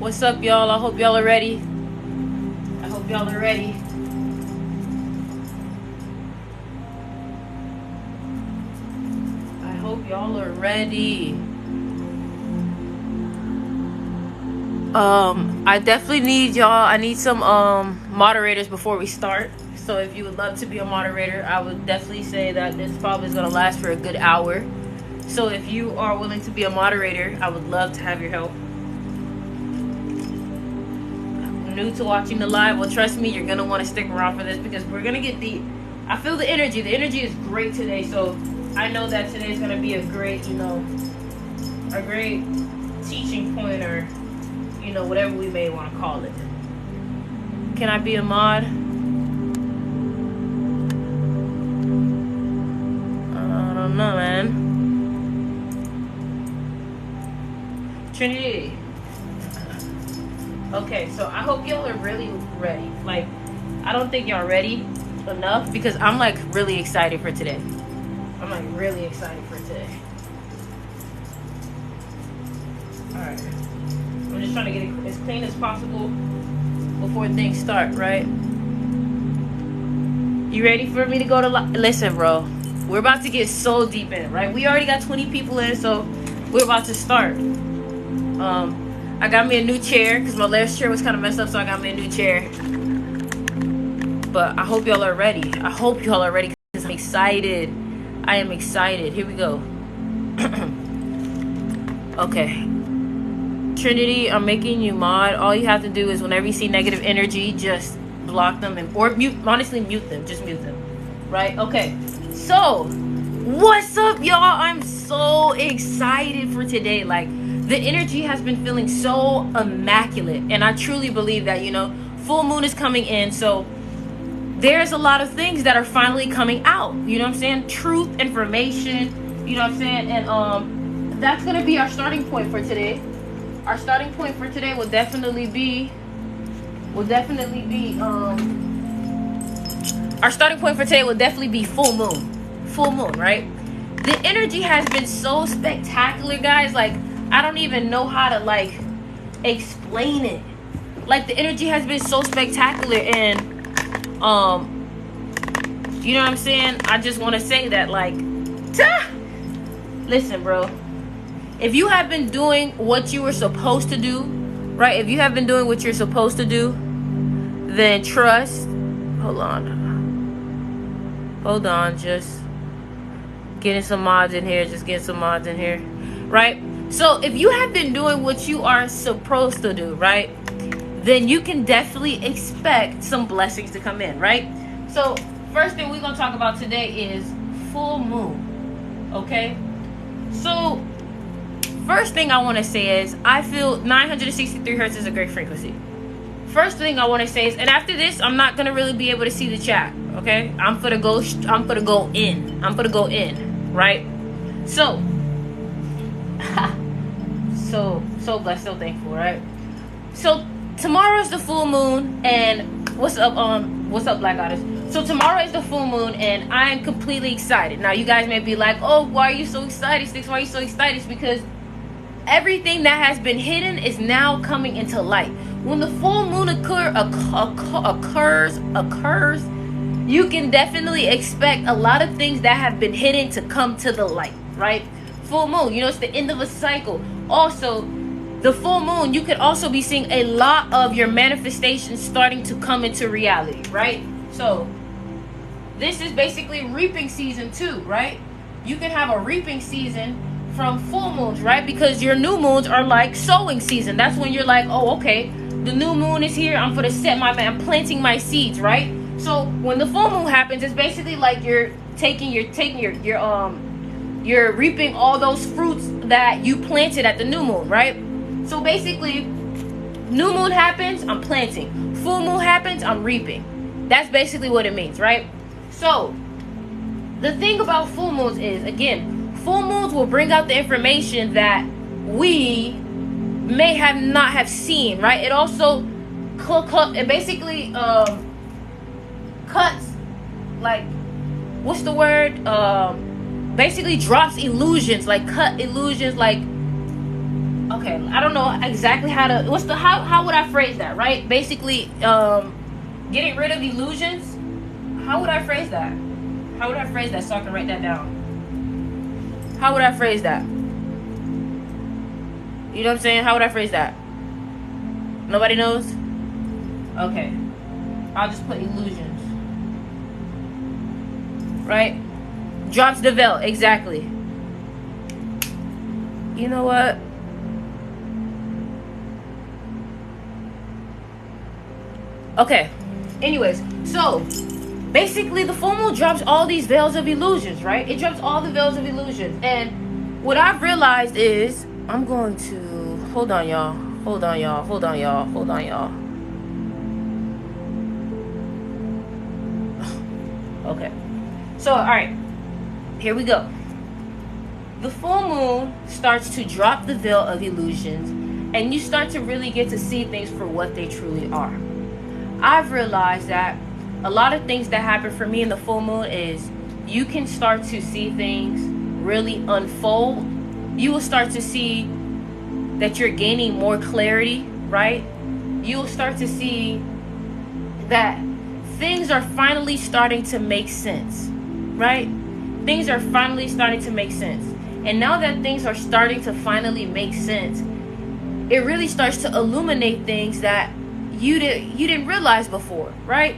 What's up, y'all? I hope y'all are ready. I hope y'all are ready. I hope y'all are ready. I definitely need y'all. I need some moderators before we start. So if you would love to be a moderator, I would definitely say that this probably is gonna last for a good hour. So if you are willing to be a moderator, I would love to have your help. New to watching the live, well, trust me, you're gonna want to stick around for this because we're gonna get deep. I feel the energy. The energy is great today, so I know that today is gonna be a great, a great teaching point, or whatever we may want to call it. Can I be a mod? I don't know, man. Trinity. Okay, so I hope y'all are really ready. Like, I don't think y'all ready enough because I'm like really excited for today. I'm like really excited for today. Alright. I'm just trying to get it as clean as possible before things start, right? You ready for me to go to listen, bro? We're about to get so deep in it, right? We already got 20 people in, so we're about to start. I got me a new chair because my last chair was kind of messed up, so I got me a new chair. But I hope y'all are ready. I hope y'all are ready because I'm excited. I am excited. Here we go. Okay. Trinity, I'm making you mod. All you have to do is whenever you see negative energy, just block them or mute. Honestly, mute them. Just mute them. Right? Okay. So, what's up, y'all? I'm so excited for today. Like, the energy has been feeling so immaculate, and I truly believe that, full moon is coming in, so there's a lot of things that are finally coming out, you know what I'm saying? Truth, information, you know what I'm saying? And that's gonna be our starting point for today. Our starting point for today will definitely be full moon, right? The energy has been so spectacular, guys. Like, I don't even know how to explain it. Like, the energy has been so spectacular, and you know what I'm saying? I just want to say that, listen, bro. If you have been doing what you were supposed to do, right? If you have been doing what you're supposed to do, then trust. Hold on, just getting some mods in here. Right? So if you have been doing what you are supposed to do, right, then you can definitely expect some blessings to come in, right? So first thing we're going to talk about today is full moon, okay? So first thing I want to say is I feel 963 hertz is a great frequency. First thing I want to say is, and after this, I'm not going to really be able to see the chat, okay? I'm going to go in, right? So so blessed, so thankful, right? So tomorrow's the full moon, and what's up Black Goddess? So tomorrow is the full moon, and I am completely excited. Now you guys may be like, oh, why are you so excited, Sticks? Why are you so excited? It's because everything that has been hidden is now coming into light. When the full moon occurs, you can definitely expect a lot of things that have been hidden to come to the light, right? Full moon, it's the end of a cycle. Also, the full moon, you could also be seeing a lot of your manifestations starting to come into reality, right? So this is basically reaping season too, right? You can have a reaping season from full moons, right? Because your new moons are like sowing season. That's when you're like, oh, okay, the new moon is here. I'm I'm planting my seeds, right? So when the full moon happens, it's basically like you're reaping all those fruits that you planted at the new moon, right? So basically, new moon happens, I'm planting. Full moon happens, I'm reaping. That's basically what it means, right? So the thing about full moons is, again, full moons will bring out the information that we may have not have seen, right? It also it basically cuts, like, what's the word? Basically drops illusions, like cut illusions, like okay, I don't know exactly how would I phrase that, right? Basically, getting rid of illusions. How would I phrase that? How would I phrase that so I can write that down? How would I phrase that? You know what I'm saying? How would I phrase that? Nobody knows? Okay. I'll just put illusions. Right? Drops the veil. Exactly. You know what? Okay. Anyways, so basically the full moon drops all these veils of illusions, right? It drops all the veils of illusions. And what I've realized is, I'm going to, hold on y'all. Okay. So, alright. Here we go. The full moon starts to drop the veil of illusions, and you start to really get to see things for what they truly are. I've realized that a lot of things that happen for me in the full moon is you can start to see things really unfold. You will start to see that you're gaining more clarity, right? You will start to see that things are finally starting to make sense, right? Things are finally starting to make sense. And now that things are starting to finally make sense, it really starts to illuminate things that you didn't realize before, right?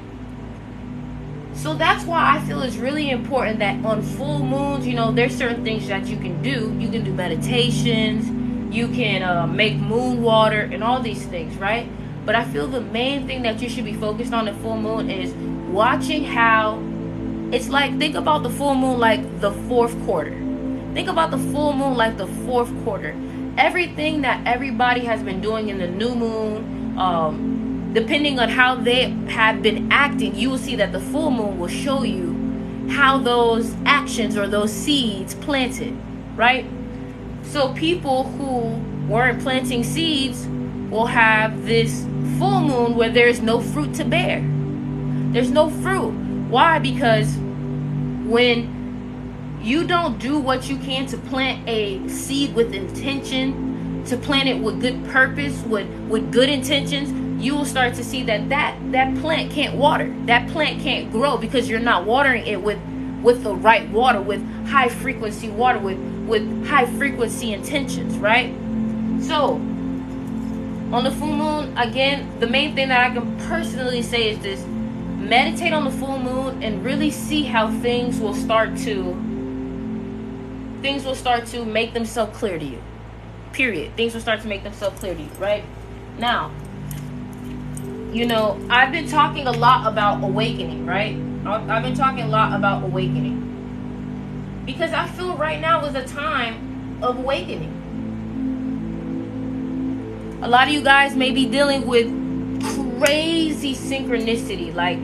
So that's why I feel it's really important that on full moons, you know, there's certain things that you can do. You can do meditations, you can make moon water and all these things, right? But I feel the main thing that you should be focused on in full moon is watching how it's like, think about the full moon like the fourth quarter. Think about the full moon like the fourth quarter. Everything that everybody has been doing in the new moon, depending on how they have been acting, you will see that the full moon will show you how those actions or those seeds planted, right? So people who weren't planting seeds will have this full moon where there's no fruit to bear. There's no fruit. Why? Because when you don't do what you can to plant a seed with intention, to plant it with good purpose, with good intentions, you will start to see that plant can't water. That plant can't grow because you're not watering it with the right water, with high frequency water, with high frequency intentions, right? So on the full moon, again, the main thing that I can personally say is this: meditate on the full moon and really see how things will start to make themselves clear to you. Period. Things will start to make themselves clear to you, right? Now, you know, I've been talking a lot about awakening, right? I've been talking a lot about awakening because I feel right now is a time of awakening. A lot of you guys may be dealing with crazy synchronicity. Like,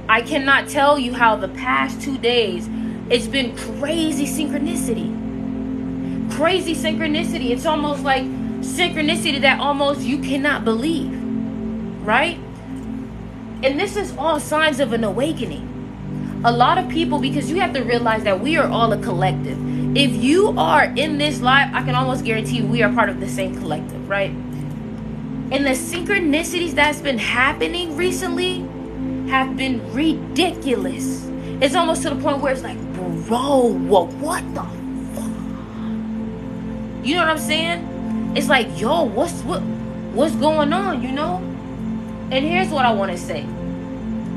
I cannot tell you how the past 2 days it's been crazy synchronicity. Crazy synchronicity. It's almost like synchronicity that almost you cannot believe, right? And this is all signs of an awakening. A lot of people, because you have to realize that we are all a collective. If you are in this life, I can almost guarantee you we are part of the same collective, right? And the synchronicities that's been happening recently have been ridiculous. It's almost to the point where it's like, bro, what the fuck? You know what I'm saying? It's like, yo, what's going on, you know? And here's what I want to say.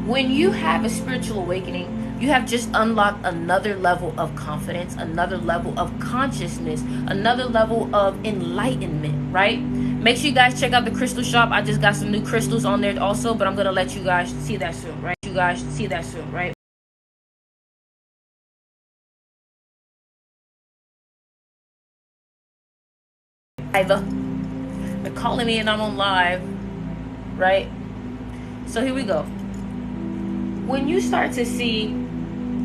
When you have a spiritual awakening, you have just unlocked another level of confidence, another level of consciousness, another level of enlightenment, right? Make sure you guys check out the crystal shop. I just got some new crystals on there also, but I'm going to let you guys see that soon, right? They're calling me and I'm on live, right? So here we go. When you start to see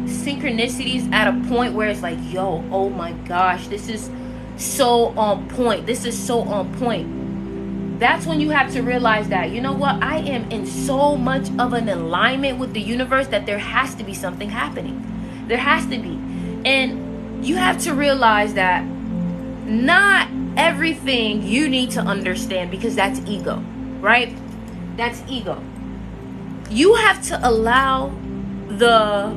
synchronicities at a point where it's like, yo, oh my gosh, this is so on point. This is so on point. That's when you have to realize that, you know what? I am in so much of an alignment with the universe that there has to be something happening. There has to be. And you have to realize that not everything you need to understand, because that's ego, right? That's ego. You have to allow the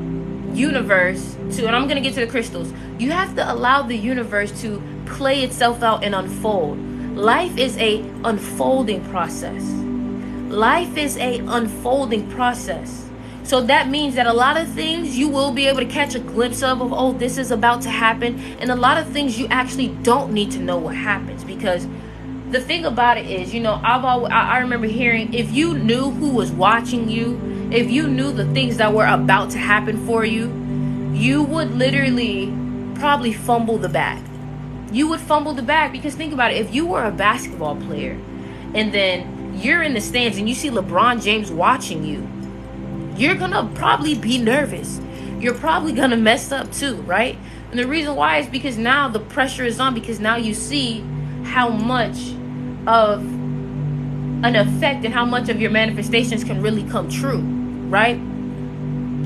universe to, and I'm going to get to the crystals. You have to allow the universe to play itself out and unfold. Life is a unfolding process. Life is a unfolding process. So that means that a lot of things you will be able to catch a glimpse of, oh, this is about to happen. And a lot of things you actually don't need to know what happens, because the thing about it is, you know, I remember hearing, if you knew who was watching you, if you knew the things that were about to happen for you, you would literally probably fumble the bag. You would fumble the bag, because think about it. If you were a basketball player and then you're in the stands and you see LeBron James watching you, you're gonna probably be nervous. You're probably gonna mess up too, right? And the reason why is because now the pressure is on, because now you see how much of an effect and how much of your manifestations can really come true, right?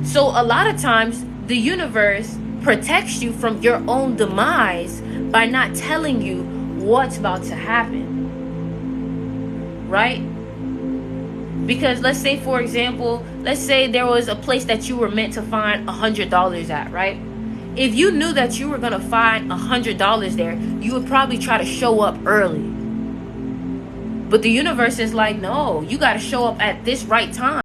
So a lot of times the universe protects you from your own demise by not telling you what's about to happen, right? Because let's say, for example, let's say there was a place that you were meant to find $100 at, right? If you knew that you were going to find $100 there, you would probably try to show up early. But the universe is like, no, you got to show up at this right time.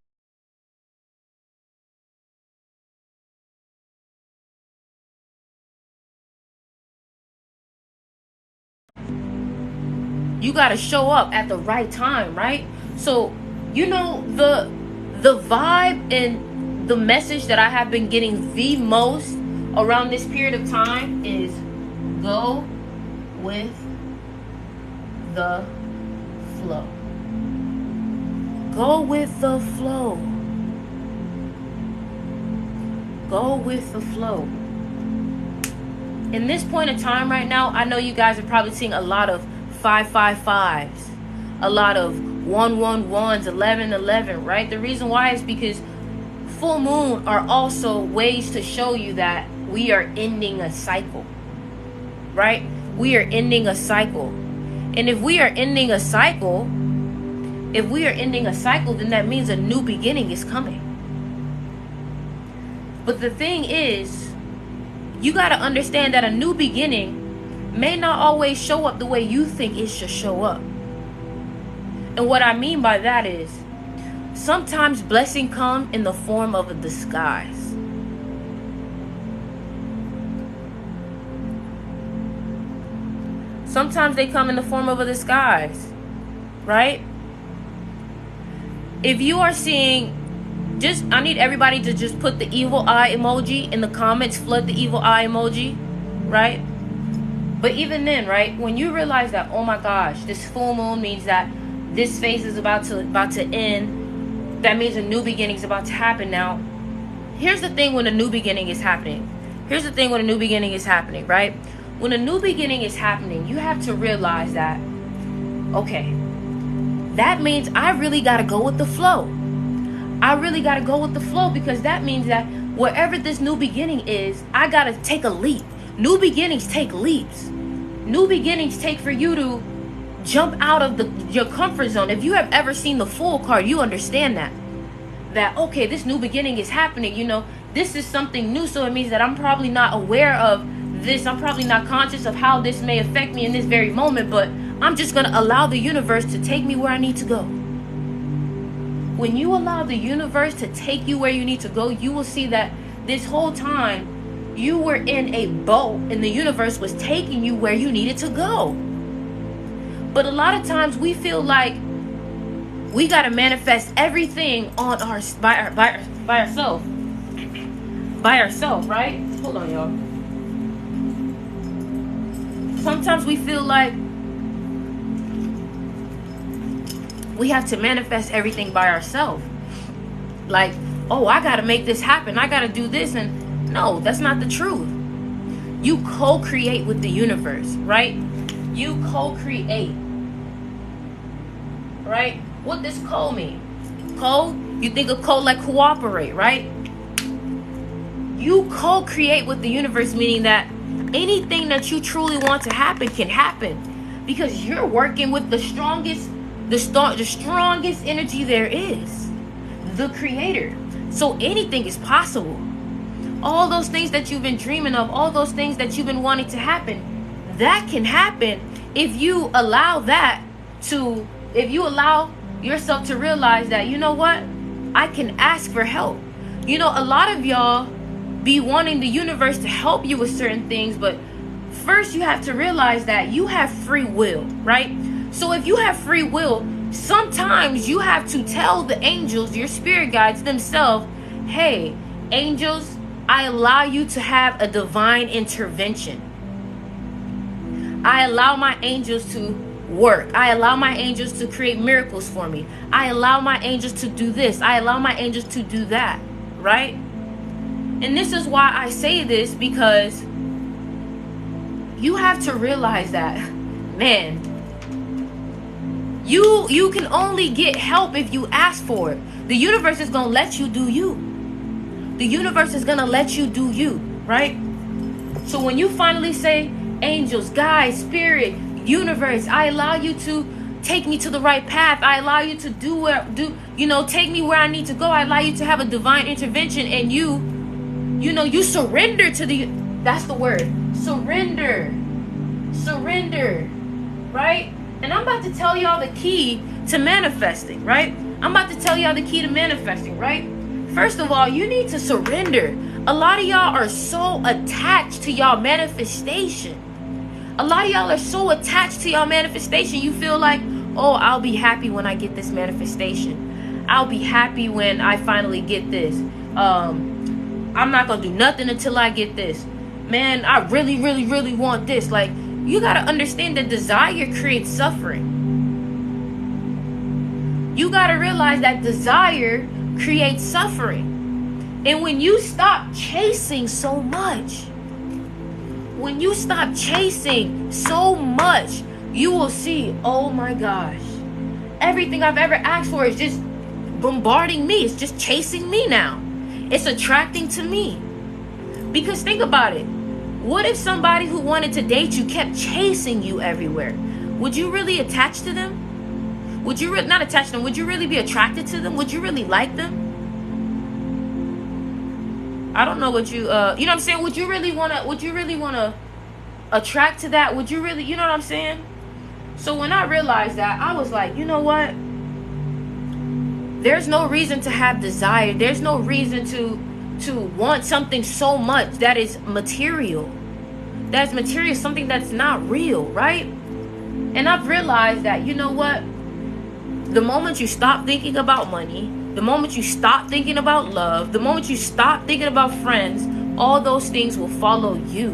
You got to show up at the right time, right? So, you know, the vibe and the message that I have been getting the most around this period of time is go with the flow. Go with the flow. Go with the flow. In this point in time right now, I know you guys are probably seeing a lot of 555s, a lot of 111s, 1111, right? The reason why is because full moon are also ways to show you that we are ending a cycle, right? We are ending a cycle. And if we are ending a cycle, then that means a new beginning is coming. But the thing is, you got to understand that a new beginning may not always show up the way you think it should show up. And what I mean by that is, sometimes blessing comes in the form of a disguise. Sometimes they come in the form of a disguise, right? If you are seeing, I need everybody to just put the evil eye emoji in the comments, flood the evil eye emoji, right? But even then, right, when you realize that, oh my gosh, this full moon means that this phase is about to end, that means a new beginning is about to happen. Now, here's the thing when a new beginning is happening. Right? When a new beginning is happening, you have to realize that, okay, that means I really got to go with the flow. Because that means that wherever this new beginning is, I got to take a leap. New beginnings take leaps. New beginnings take for you to jump out of your comfort zone. If you have ever seen the Fool card, you understand that okay, this new beginning is happening. You know, this is something new, so it means that I'm probably not aware of this. I'm probably not conscious of how this may affect me in this very moment, but I'm just going to allow the universe to take me where I need to go. When you allow the universe to take you where you need to go, you will see that this whole time you were in a boat and the universe was taking you where you needed to go. But a lot of times we feel like we got to manifest everything on by ourselves. By ourselves, right? Hold on, y'all. Sometimes we feel like we have to manifest everything by ourselves. Like, oh, I got to make this happen. I got to do this. And no, that's not the truth. You co-create with the universe, right? You co-create. Right? What does co mean? Co, you think of co like cooperate, right? You co-create with the universe, meaning that anything that you truly want to happen can happen. because you're working with the strongest energy there is, the Creator. So anything is possible. All those things that you've been dreaming of, all those things that you've been wanting to happen, that can happen if you allow yourself to realize that, you know what, I can ask for help. You know, a lot of y'all be wanting the universe to help you with certain things, but first you have to realize that you have free will, right? So if you have free will, sometimes you have to tell the angels, your spirit guides themselves, hey, angels, I allow you to have a divine intervention. I allow my angels to work. I allow my angels to create miracles for me. I allow my angels to do this. I allow my angels to do that, right? And this is why I say this, because you have to realize that, man, you can only get help if you ask for it. The universe is going to let you do you. The universe is going to let you do you, right? So when you finally say, angels, guides, spirit, universe, I allow you to take me to the right path. I allow you to take me where I need to go. I allow you to have a divine intervention, and you surrender to that's the word. Surrender, right? And I'm about to tell y'all the key to manifesting, right? First of all, you need to surrender. A lot of y'all are so attached to y'all manifestation. You feel like, oh, I'll be happy when I get this manifestation. I'll be happy when I finally get this. I'm not going to do nothing until I get this. Man, I really, really, really want this. Like, you got to understand that desire creates suffering. You got to realize that desire creates suffering. And when you stop chasing so much, you will see, oh my gosh, everything I've ever asked for is just bombarding me. It's just chasing me now. It's attracting to me. Because think about it. What if somebody who wanted to date you kept chasing you everywhere? Would you really attach to them? Would you not attach to them? Would you really be attracted to them? Would you really like them? I don't know what you know what I'm saying? Would you really want to attract to that? Would you really, you know what I'm saying? So when I realized that, I was like, you know what? There's no reason to have desire. There's no reason to want something so much that is material. That's material, something that's not real, right? And I've realized that, you know what? The moment you stop thinking about money, the moment you stop thinking about love, the moment you stop thinking about friends, all those things will follow you,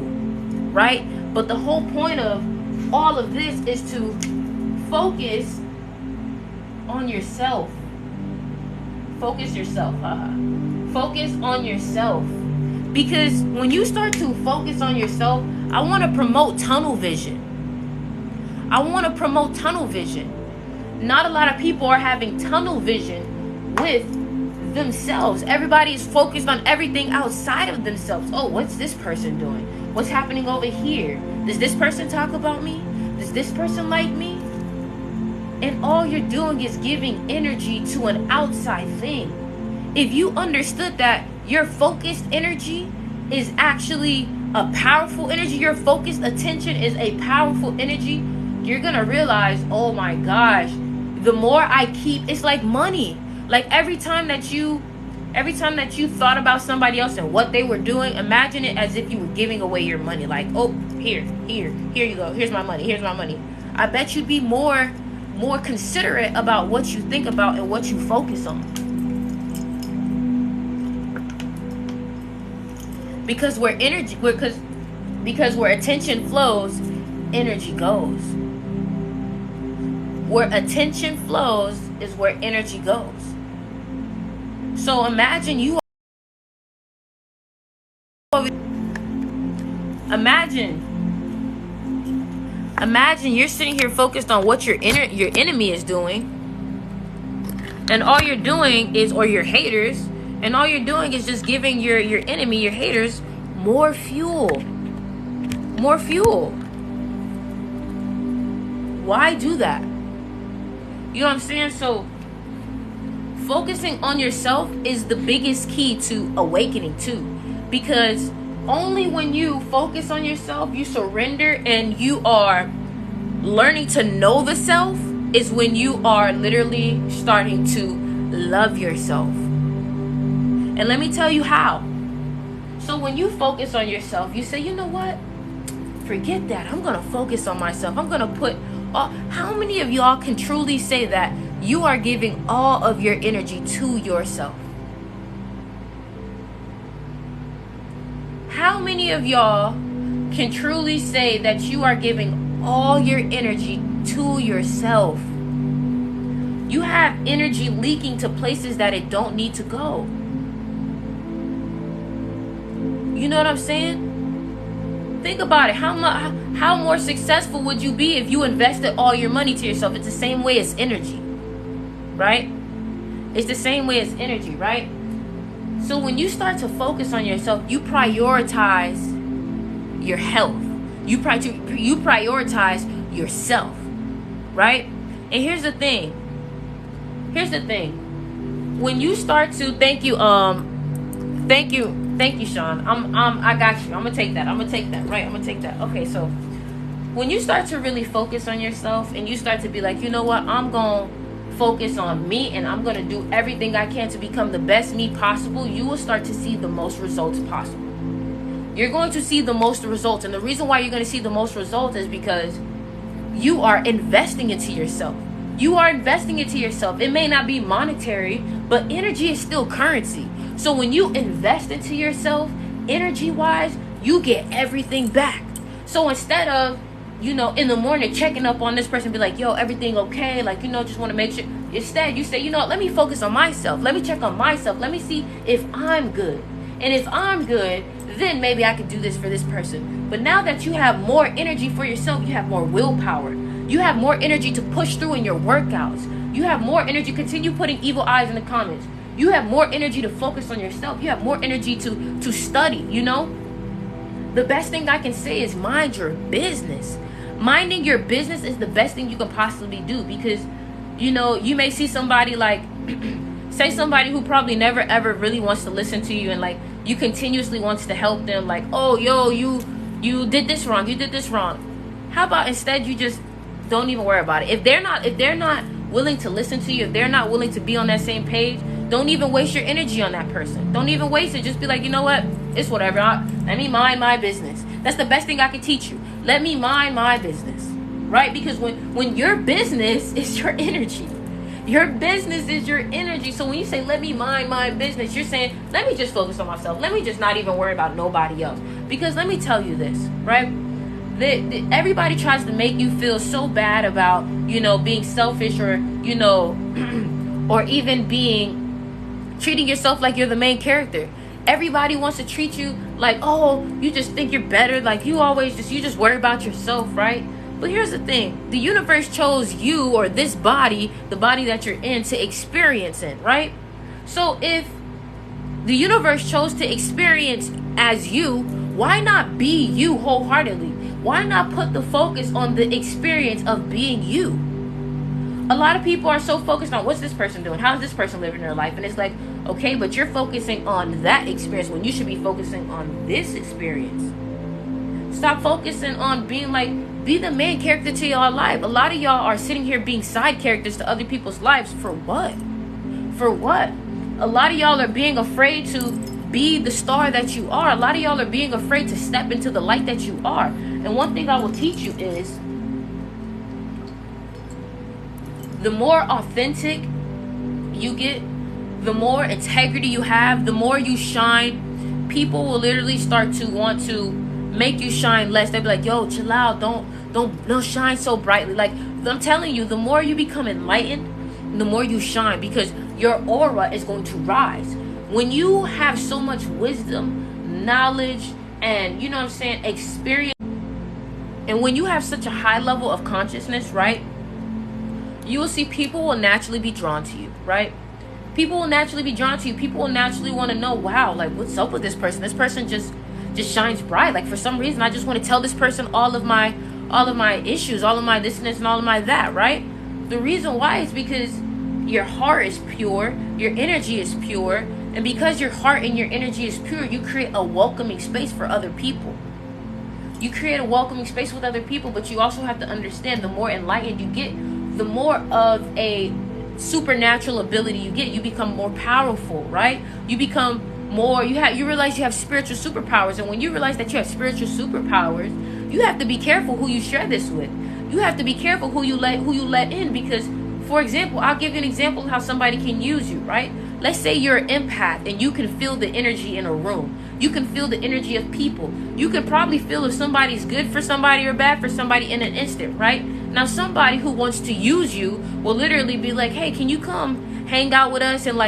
right? But the whole point of all of this is to focus on yourself. Focus on yourself. Because when you start to focus on yourself, I want to promote tunnel vision. Not a lot of people are having tunnel vision with themselves. Everybody is focused on everything outside of themselves. Oh, what's this person doing? What's happening over here? Does this person talk about me? Does this person like me? And all you're doing is giving energy to an outside thing. If you understood that your focused energy is actually a powerful energy, your focused attention is a powerful energy, you're gonna realize, oh my gosh, the more I keep, it's like money. Like every time that you thought about somebody else and what they were doing, imagine it as if you were giving away your money. Like, oh, here you go. Here's my money. I bet you'd be more considerate about what you think about and what you focus on. Because where attention flows, energy goes. Where attention flows is where energy goes. So imagine you're sitting here focused on what your enemy is doing, and all you're doing is, or your haters, and all you're doing is just giving your enemy, your haters, more fuel. Why do that? You know what I'm saying? So focusing on yourself is the biggest key to awakening too, because only when you focus on yourself, you surrender, and you are learning to know the self, is when you are literally starting to love yourself. And let me tell you how. So when you focus on yourself, you say, you know what? Forget that. I'm going to focus on myself. I'm going to put how many of y'all can truly say that you are giving all of your energy to yourself? How many of y'all can truly say that you are giving all your energy to yourself? You have energy leaking to places that it don't need to go. You know what I'm saying? Think about it. How more successful would you be if you invested all your money to yourself? It's the same way as energy, right? It's the same way as energy, right? So when you start to focus on yourself, you prioritize your health. You prioritize yourself, right? And here's the thing. When you start to thank you, Sean. I got you. I'm gonna take that. Right? I'm gonna take that. Okay, so when you start to really focus on yourself and you start to be like, you know what, I'm gonna focus on me and I'm gonna do everything I can to become the best me possible, you will start to see the most results possible. You're going to see the most results, and the reason why you're going to see the most results is because you are investing into yourself. You are investing into yourself. It may not be monetary, but energy is still currency. So when you invest into yourself, energy-wise, you get everything back. So instead of, in the morning checking up on this person, be like, yo, everything okay? Like, just want to make sure. Instead, you say, let me focus on myself. Let me check on myself. Let me see if I'm good. And if I'm good, then maybe I could do this for this person. But now that you have more energy for yourself, you have more willpower. You have more energy to push through in your workouts. You have more energy. Continue putting evil eyes in the comments. You have more energy to focus on yourself. You have more energy to study, The best thing I can say is mind your business. Minding your business is the best thing you can possibly do, because, you may see somebody like, say somebody who probably never ever really wants to listen to you, and like you continuously wants to help them, like, oh, yo, you did this wrong. You did this wrong. How about instead you just don't even worry about it? If they're not willing to listen to you, if they're not willing to be on that same page, don't even waste your energy on that person. Don't even waste it. Just be like, you know what? It's whatever. Let me mind my business. That's the best thing I can teach you. Let me mind my business, right? Because when your business is your energy, your business is your energy. So when you say, let me mind my business, you're saying, let me just focus on myself. Let me just not even worry about nobody else. Because let me tell you this, right? Everybody tries to make you feel so bad about, being selfish, or, or even treating yourself like you're the main character. Everybody wants to treat you like, oh, you just think you're better. Like you just worry about yourself, right? But here's the thing. The universe chose you, or this body, the body that you're in, to experience it, right? So if the universe chose to experience as you, why not be you wholeheartedly? Why not put the focus on the experience of being you? A lot of people are so focused on what's this person doing? How's this person living their life? And it's like, okay, but you're focusing on that experience when you should be focusing on this experience. Stop focusing on be the main character to your life. A lot of y'all are sitting here being side characters to other people's lives. For what? For what? A lot of y'all are being afraid to be the star that you are. A lot of y'all are being afraid to step into the light that you are. And one thing I will teach you is, the more authentic you get, the more integrity you have, the more you shine, people will literally start to want to make you shine less. They'll be like, yo, chill out, don't shine so brightly. Like, I'm telling you, the more you become enlightened, the more you shine, because your aura is going to rise. When you have so much wisdom, knowledge, and experience, and when you have such a high level of consciousness, right, you will see people will naturally be drawn to you, right? People will naturally be drawn to you. People will naturally want to know, wow, like, what's up with this person? This person just shines bright. Like, for some reason, I just want to tell this person all of my all of my issues, all of my this and all of my that, right? The reason why is because your heart is pure, your energy is pure, and because your heart and your energy is pure, you create a welcoming space for other people. You create a welcoming space with other people, but you also have to understand the more enlightened you get, the more of a supernatural ability you get, you become more powerful, right? You become more, you realize you have spiritual superpowers. And when you realize that you have spiritual superpowers, you have to be careful who you share this with. You have to be careful who you let in, because, for example, I'll give you an example of how somebody can use you, right? Let's say you're an empath and you can feel the energy in a room. You can feel the energy of people. You can probably feel if somebody's good for somebody or bad for somebody in an instant, right? Now, somebody who wants to use you will literally be like, hey, can you come hang out with us and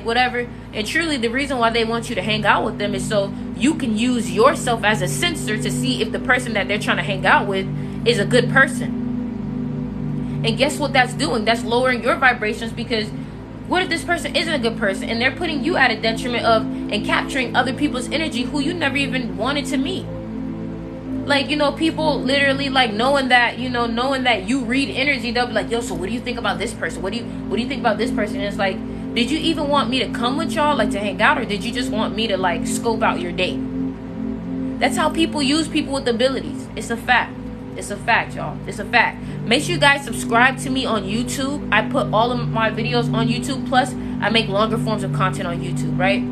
whatever. And truly the reason why they want you to hang out with them is so you can use yourself as a sensor to see if the person that they're trying to hang out with is a good person. And guess what that's doing? That's lowering your vibrations, because what if this person isn't a good person and they're putting you at a detriment of and capturing other people's energy who you never even wanted to meet? People literally knowing that you read energy, they'll be like, yo, so what do you think about this person? What do you think about this person? And it's like, did you even want me to come with y'all, to hang out, or did you just want me to scope out your date? That's how people use people with abilities. It's a fact. It's a fact, y'all. It's a fact. Make sure you guys subscribe to me on YouTube. I put all of my videos on YouTube. Plus, I make longer forms of content on YouTube, right?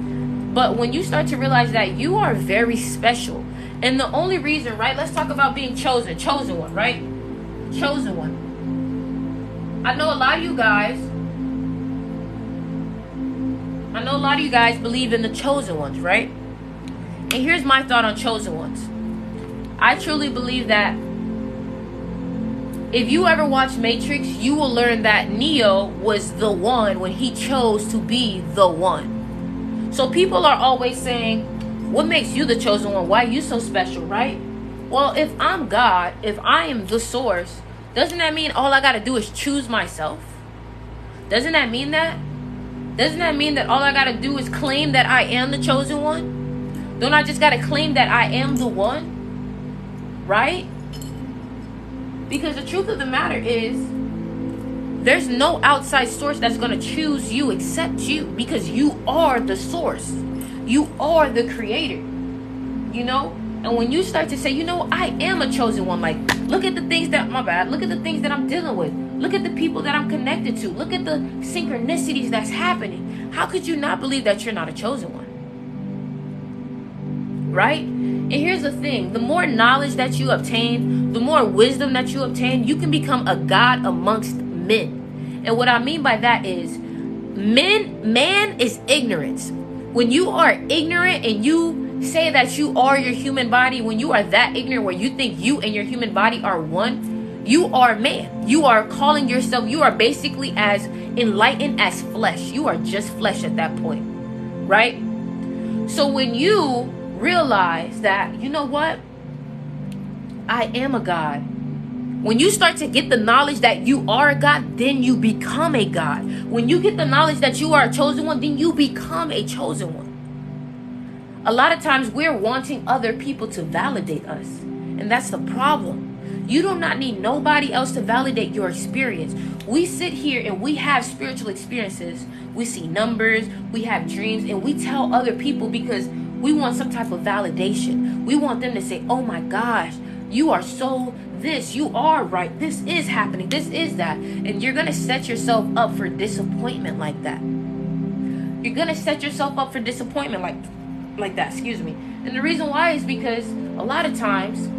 But when you start to realize that you are very special, and the only reason, right? Let's talk about being chosen. Chosen one, right? Chosen one. I know a lot of you guys believe in the chosen ones, right? And here's my thought on chosen ones. I truly believe that if you ever watch Matrix, you will learn that Neo was the one when he chose to be the one. So people are always saying, what makes you the chosen one? Why are you so special, right? Well, if I'm God, if I am the source, doesn't that mean all I got to do is choose myself? Doesn't that mean that? Doesn't that mean that all I got to do is claim that I am the chosen one? Don't I just got to claim that I am the one? Right? Because the truth of the matter is, there's no outside source that's going to choose you except you, because you are the source. You are the creator. And when you start to say, I am a chosen one, look at the things look at the things that I'm dealing with. Look at the people that I'm connected to. Look at the synchronicities that's happening. How could you not believe that you're not a chosen one? Right? And here's the thing. The more knowledge that you obtain, the more wisdom that you obtain, you can become a god amongst men. And what I mean by that is, man is ignorance. When you are ignorant and you say that you are your human body, when you are that ignorant where you think you and your human body are one, you are man. You are calling yourself, you are basically as enlightened as flesh. You are just flesh at that point, right? So when you realize that, you know what? I am a God. When you start to get the knowledge that you are a God, then you become a God. When you get the knowledge that you are a chosen one, then you become a chosen one. A lot of times we're wanting other people to validate us. And that's the problem. You do not need nobody else to validate your experience. We sit here and we have spiritual experiences. We see numbers, we have dreams, and we tell other people because we want some type of validation. We want them to say, oh my gosh, you are so this, you are right, this is happening, this is that. And you're going to set yourself up for disappointment like that. You're going to set yourself up for disappointment like that, excuse me. And the reason why is because a lot of times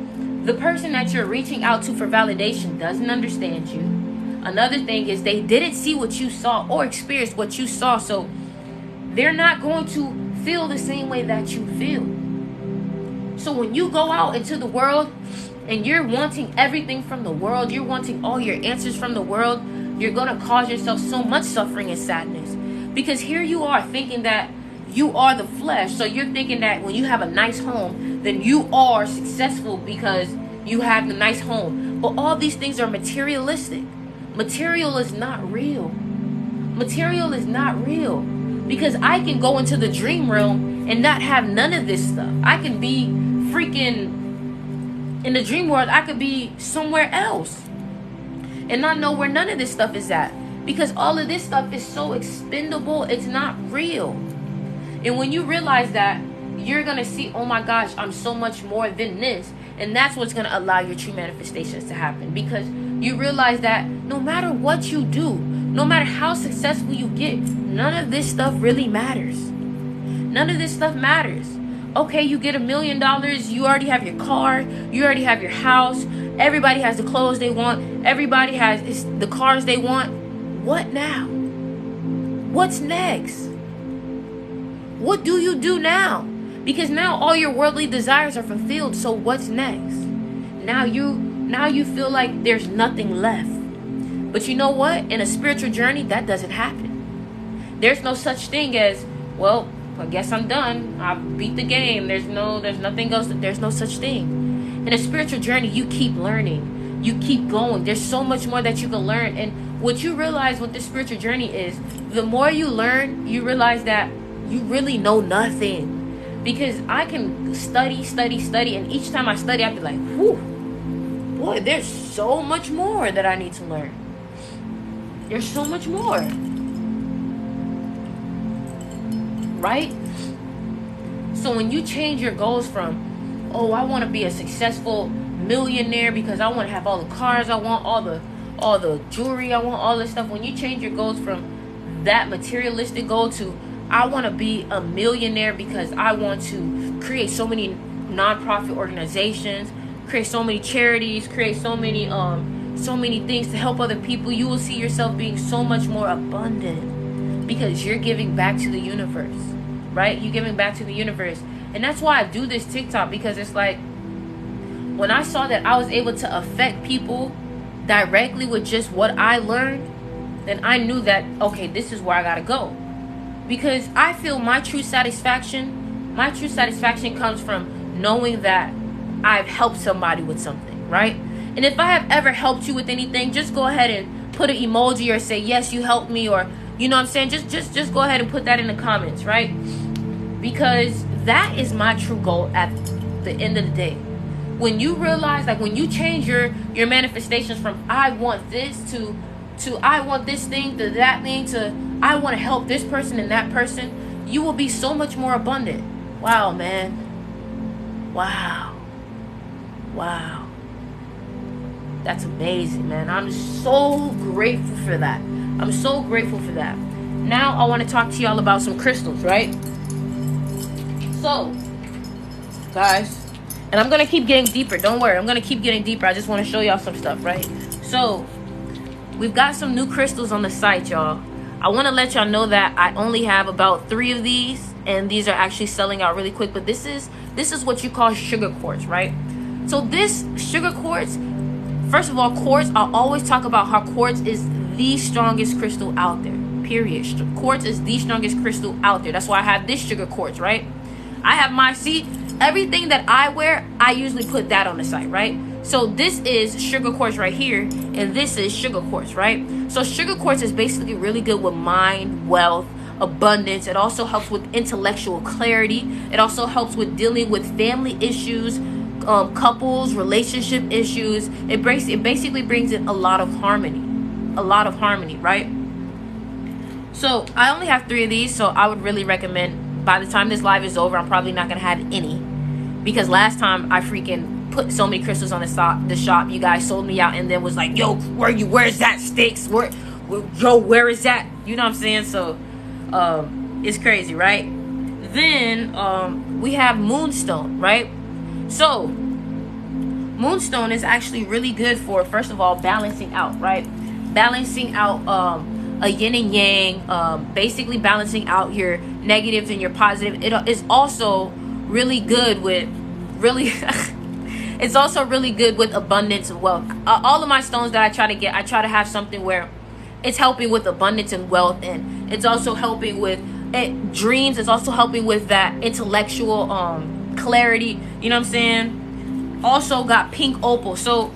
the person that you're reaching out to for validation doesn't understand you. Another thing is they didn't see what you saw or experience what you saw, so they're not going to feel the same way that you feel. So when you go out into the world and you're wanting everything from the world, you're wanting all your answers from the world, you're going to cause yourself so much suffering and sadness. Because here you are thinking that you are the flesh. So you're thinking that when you have a nice home, then you are successful because you have the nice home. But all these things are materialistic. Material is not real. Material is not real. Because I can go into the dream realm and not have none of this stuff. I can be freaking In the dream world, I could be somewhere else and not know where none of this stuff is at, because all of this stuff is so expendable. It's not real. And when you realize that, you're going to see, oh my gosh, I'm so much more than this. And that's what's going to allow your true manifestations to happen, because you realize that no matter what you do, no matter how successful you get, none of this stuff really matters. None of this stuff matters. Okay, you get $1 million, you already have your car, you already have your house, everybody has the clothes they want, everybody has the cars they want. What now? What's next? What do you do now? Because now all your worldly desires are fulfilled, so what's next? Now you feel like there's nothing left. But you know what? In a spiritual journey, that doesn't happen. There's no such thing as, well, I guess I'm done. I beat the game. There's nothing else. There's no such thing. In a spiritual journey, you keep learning. You keep going. There's so much more that you can learn. And what you realize with this spiritual journey is, the more you learn, you realize that you really know nothing. Because I can study, and each time I study, I'd be like, whew, boy, there's so much more that I need to learn. There's so much more. Right? So when you change your goals from, oh, I want to be a successful millionaire because I want to have all the cars I want, all the jewelry I want, all this stuff. When you change your goals from that materialistic goal to, I want to be a millionaire because I want to create so many nonprofit organizations, create so many charities, create so many things to help other people, you will see yourself being so much more abundant, because you're giving back to the universe, right? You're giving back to the universe. And that's why I do this TikTok, because it's like, when I saw that I was able to affect people directly with just what I learned, then I knew that, okay, this is where I gotta go. Because I feel my true satisfaction comes from knowing that I've helped somebody with something, right? And if I have ever helped you with anything, just go ahead and put an emoji or say, yes, you helped me, or, you know what I'm saying? Just go ahead and put that in the comments, right? Because that is my true goal at the end of the day. When you realize, like, when you change your manifestations from I want this to I want this thing to that thing to I want to help this person and that person, you will be so much more abundant. Wow, man. Wow. That's amazing, man. I'm so grateful for that. Now I want to talk to y'all about some crystals, right? So, guys, and I'm going to keep getting deeper. Don't worry. I'm going to keep getting deeper. I just want to show y'all some stuff, right? So, we've got some new crystals on the site, y'all. I want to let y'all know that I only have about 3 of these, and these are actually selling out really quick. But this is what you call sugar quartz, right? So this sugar quartz, first of all, quartz, I always talk about how quartz is the strongest crystal out there, period. Quartz is the strongest crystal out there. That's why I have this sugar quartz, right? I have my, see, everything that I wear, I usually put that on the site, right? So this is sugar quartz right here, and this is sugar quartz, right? So sugar quartz is basically really good with mind, wealth, abundance. It also helps with intellectual clarity. It also helps with dealing with family issues, couples, relationship issues. It basically brings in a lot of harmony, right? So I only have 3 of these, so I would really recommend, by the time this live is over, I'm probably not gonna have any, because last time I freaking put so many crystals on the shop, you guys sold me out and then was like, yo, where's that sticks? Where is that? You know what I'm saying? So it's crazy, right? Then we have moonstone, right? So moonstone is actually really good for, first of all, balancing out, right? Balancing out a yin and yang, basically balancing out your negatives and your positive. It is also really good with it's also really good with abundance and wealth. All of my stones that I try to have something where it's helping with abundance and wealth, and it's also helping with dreams. It's also helping with that intellectual clarity. You know what I'm saying? Also got pink opal. So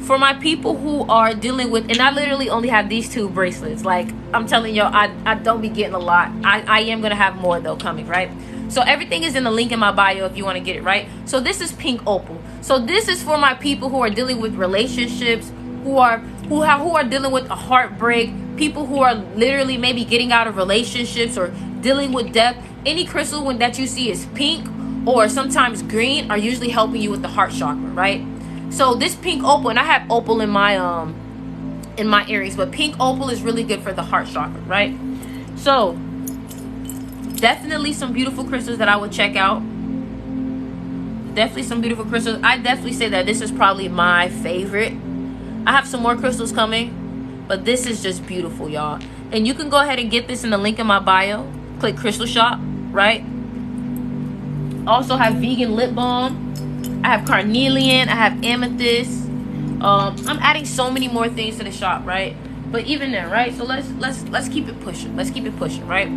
for my people who are dealing with, and I literally only have these 2 bracelets. Like, I'm telling y'all, I don't be getting a lot. I am gonna have more though coming, right? So everything is in the link in my bio if you want to get it, right? So this is pink opal. So this is for my people who are dealing with relationships, who are dealing with a heartbreak, people who are literally maybe getting out of relationships or dealing with death. Any crystal that you see is pink or sometimes green are usually helping you with the heart chakra, right? So this pink opal, and I have opal in my earrings, but pink opal is really good for the heart chakra, right? So definitely some beautiful crystals that I would check out. Definitely some beautiful crystals. I definitely say that this is probably my favorite. I have some more crystals coming, but this is just beautiful, y'all. And you can go ahead and get this in the link in my bio. Click Crystal Shop, right? Also have vegan lip balm. I have carnelian. I have amethyst. I'm adding so many more things to the shop, right? But even then, right? So let's keep it pushing. Let's keep it pushing, right?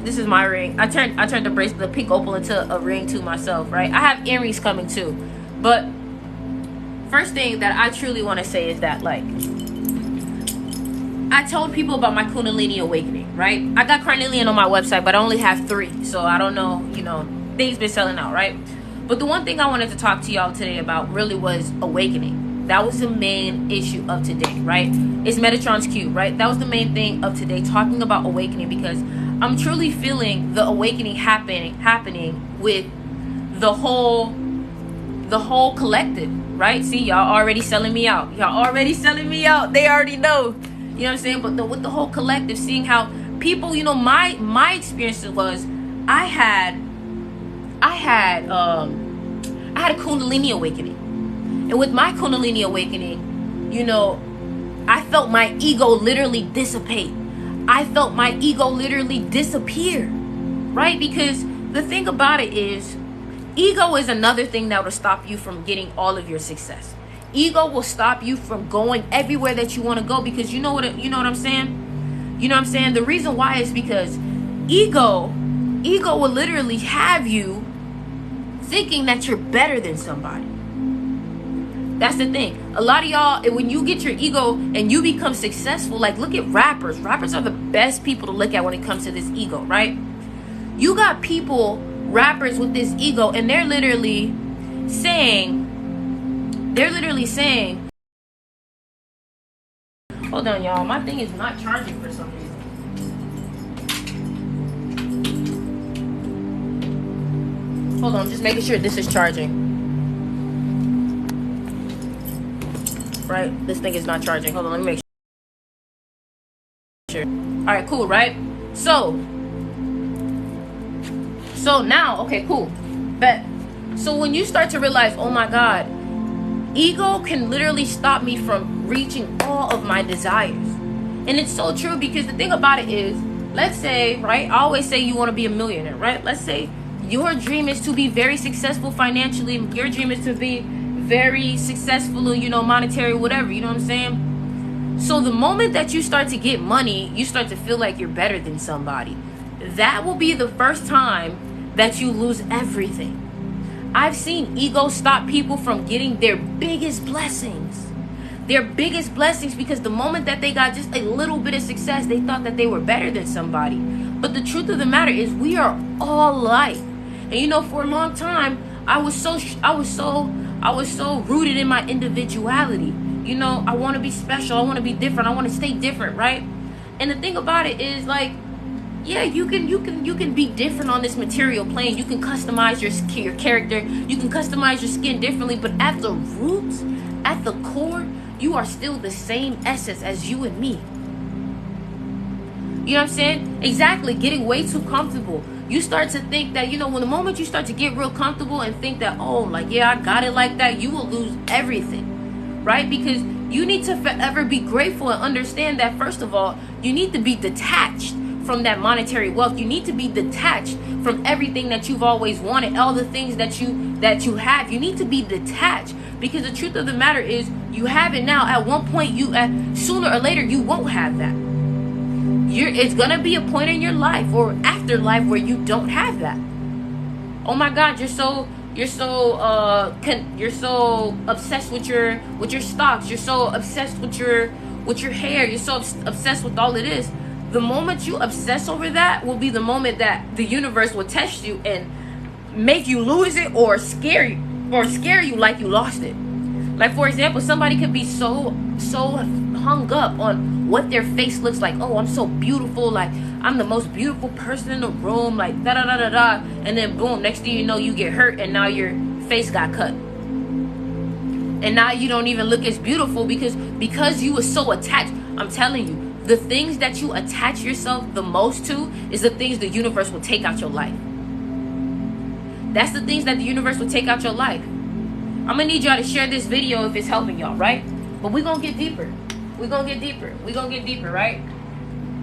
This is my ring. I turned the pink opal into a ring too myself, right? I have earrings coming too. But first thing that I truly want to say is that, like, I told people about my Kundalini awakening, right? I got carnelian on my website, but I only have 3. So I don't know, things been selling out, right? But the one thing I wanted to talk to y'all today about really was awakening. That was the main issue of today, right? It's Metatron's cube, right? That was the main thing of today, talking about awakening, because I'm truly feeling the awakening happening with the whole collective, right? See, y'all already selling me out. Y'all already selling me out. They already know. You know what I'm saying? But with the whole collective, seeing how people, my experiences was I had a Kundalini awakening. And with my Kundalini awakening, I felt my ego literally dissipate. I felt my ego literally disappear, right? Because the thing about it is, ego is another thing that will stop you from getting all of your success. Ego will stop you from going everywhere that you want to go, because you know what I'm saying? You know what I'm saying? The reason why is because ego will literally have you thinking that you're better than somebody. That's the thing. A lot of y'all, when you get your ego and you become successful, like, look at rappers. Rappers are the best people to look at when it comes to this ego, right? You got rappers with this ego, and they're literally saying, hold on, y'all, my thing is not charging for some reason. Hold on, I'm just making sure this is charging. Right, this thing is not charging. Hold on, let me make sure. All right, cool, right? So now, okay, cool, bet. So when you start to realize, oh my God, ego can literally stop me from reaching all of my desires. And it's so true, because the thing about it is, let's say, right, I always say you want to be a millionaire, right? Let's say your dream is to be very successful financially. Your dream is to be very successful, monetary, whatever, you know what I'm saying? So the moment that you start to get money, you start to feel like you're better than somebody. That will be the first time that you lose everything. I've seen ego stop people from getting their biggest blessings. Because the moment that they got just a little bit of success, they thought that they were better than somebody. But the truth of the matter is, we are all alike. And for a long time, I was so rooted in my individuality. I want to be special. I want to be different. I want to stay different, right? And the thing about it is, like, yeah, you can be different on this material plane. You can customize your character. You can customize your skin differently. But at the roots, at the core, you are still the same essence as you and me. You know what I'm saying? Exactly. Getting way too comfortable. You start to think that, when the moment you start to get real comfortable and think that, oh, like, yeah, I got it like that, you will lose everything, right? Because you need to forever be grateful and understand that, first of all, you need to be detached from that monetary wealth. You need to be detached from everything that you've always wanted, all the things that you have. You need to be detached, because the truth of the matter is, you have it now. At one point, sooner or later, you won't have that. It's gonna be a point in your life or afterlife where you don't have that. Oh my God, you're so obsessed with your stocks. You're so obsessed with your hair. You're so obsessed with all of this the moment you obsess over that will be the moment that the universe will test you and make you lose it, or scare you like you lost it. Like, for example, somebody could be so hung up on what their face looks like. Oh, I'm so beautiful, like I'm the most beautiful person in the room, like da da da da da, and then boom, next thing you know, you get hurt and now your face got cut. And now you don't even look as beautiful because you were so attached. I'm telling you, the things that you attach yourself the most to is the things the universe will take out your life. That's the things that the universe will take out your life. I'm gonna need y'all to share this video if it's helping y'all, right? But we're gonna get deeper. We're gonna get deeper. We're gonna get deeper, right?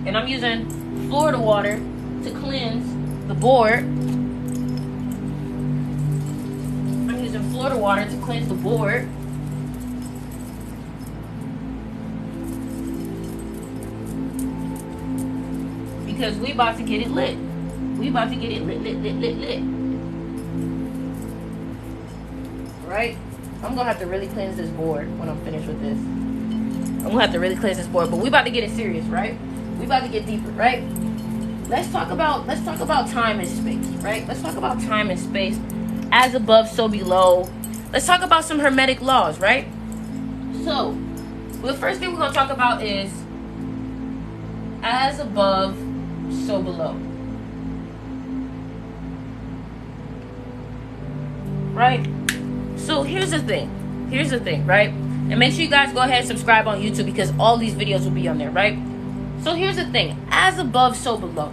And I'm using Florida water to cleanse the board. I'm using Florida water to cleanse the board. Because we about to get it lit. We about to get it lit. Right? I'm gonna have to really cleanse this board when I'm finished with this. I'm gonna have to really cleanse this board, but we about to get it serious, right? We about to get deeper, right? Let's talk about time and space, right? Let's talk about time and space. As above, so below. Let's talk about some hermetic laws, right? So, the first thing we're gonna talk about is as above, so below. Right? So here's the thing, right? And make sure you guys go ahead and subscribe on YouTube, because all these videos will be on there, right? So here's the thing, as above, so below.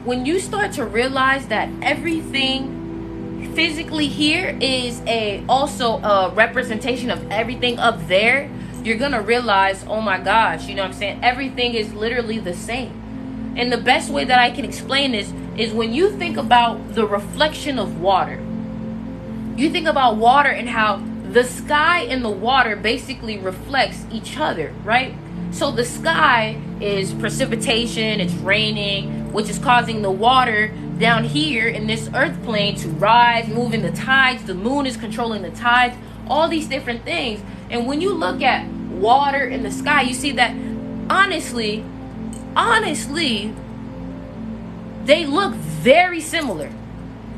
When you start to realize that everything physically here is also a representation of everything up there, you're gonna realize, oh my gosh, you know what I'm saying? Everything is literally the same. And the best way that I can explain this is when you think about the reflection of water. You think about water and how the sky and the water basically reflects each other, right? So the sky is precipitation, it's raining, which is causing the water down here in this earth plane to rise, moving the tides. The moon is controlling the tides, all these different things. And when you look at water in the sky, you see that honestly, they look very similar.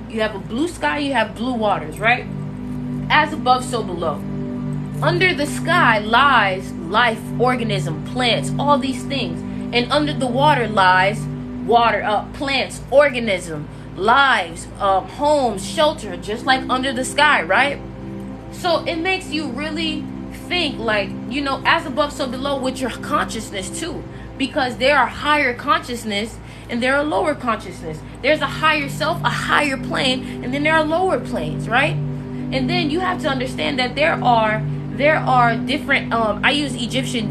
You have a blue sky, you have blue waters, right? As above, so below. Under the sky lies life, organism, plants, all these things. And under the water lies water, plants, organism, lives, homes, shelter, just like under the sky, right? So it makes you really think, like, you know, as above, so below with your consciousness too. Because there are higher consciousness and there are lower consciousness. There's a higher self, a higher plane, and then there are lower planes, right? And then you have to understand that there are different, I use Egyptian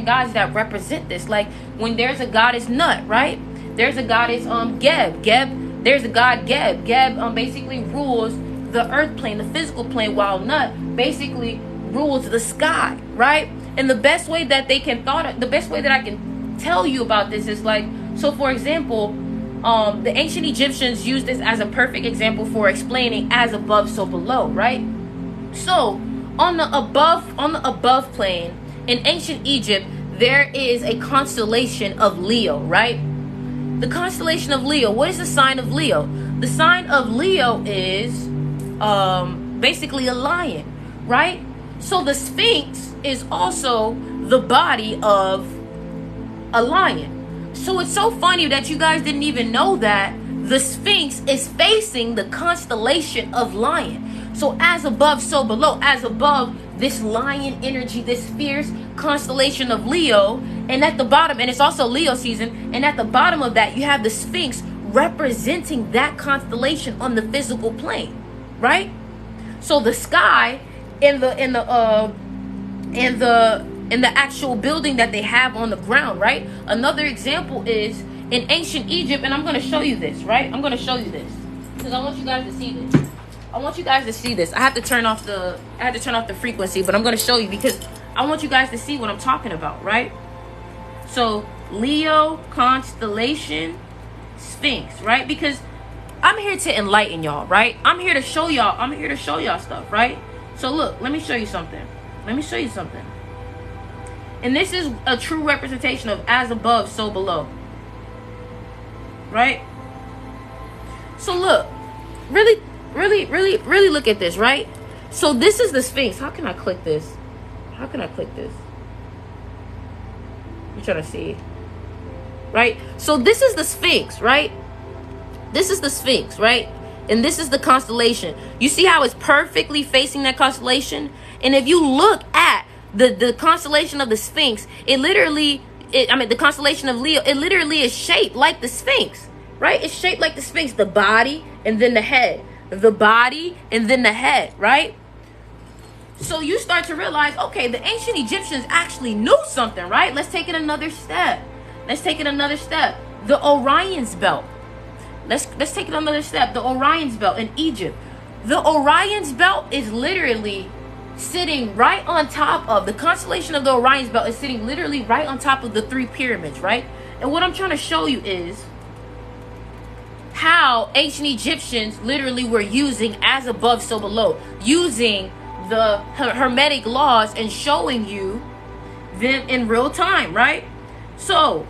gods that represent this. Like when there's a goddess Nut, right? There's a goddess Geb. There's a god Geb. Geb basically rules the earth plane, the physical plane, while Nut basically rules the sky, right? And the best way that I can tell you about this is like, so for example, the ancient Egyptians used this as a perfect example for explaining as above, so below, right? So on the above plane in ancient Egypt, there is a constellation of Leo, right? The constellation of Leo. What is the sign of Leo? The sign of Leo is basically a lion, right? So the Sphinx is also the body of a lion. So it's so funny that you guys didn't even know that the Sphinx is facing the constellation of lion. So as above, so below. As above, this lion energy, this fierce constellation of Leo, and at the bottom, and it's also Leo season, and at the bottom of that you have the Sphinx representing that constellation on the physical plane, right? So the sky in the actual building that they have on the ground, right? Another example is in ancient Egypt, and I'm going to show you this, right? I'm going to show you this because I want you guys to see this. I had to turn off the frequency, but I'm going to show you because I want you guys to see what I'm talking about, right? So Leo constellation, Sphinx, right? Because I'm here to enlighten y'all, right? I'm here to show y'all stuff, right? So look, let me show you something. And this is a true representation of as above, so below. Right? So look, really look at this, right? So this is the Sphinx. How can I click this? How can I click this? I'm trying to see. Right? So this is the Sphinx, right? This is the Sphinx, right? And this is the constellation. You see how it's perfectly facing that constellation? And if you look at the constellation of the Sphinx, the constellation of Leo, it literally is shaped like the Sphinx, right? It's shaped like the Sphinx, the body and then the head. The body and then the head, right? So you start to realize, okay, the ancient Egyptians actually knew something, right? Let's take it another step. The Orion's belt. Let's take it another step. The Orion's belt in Egypt. The Orion's belt is literally sitting right on top of the constellation of the Orion's belt is sitting literally right on top of the 3 pyramids, right? And what I'm trying to show you is how ancient Egyptians literally were using as above, so below, using the Hermetic laws and showing you them in real time, right? So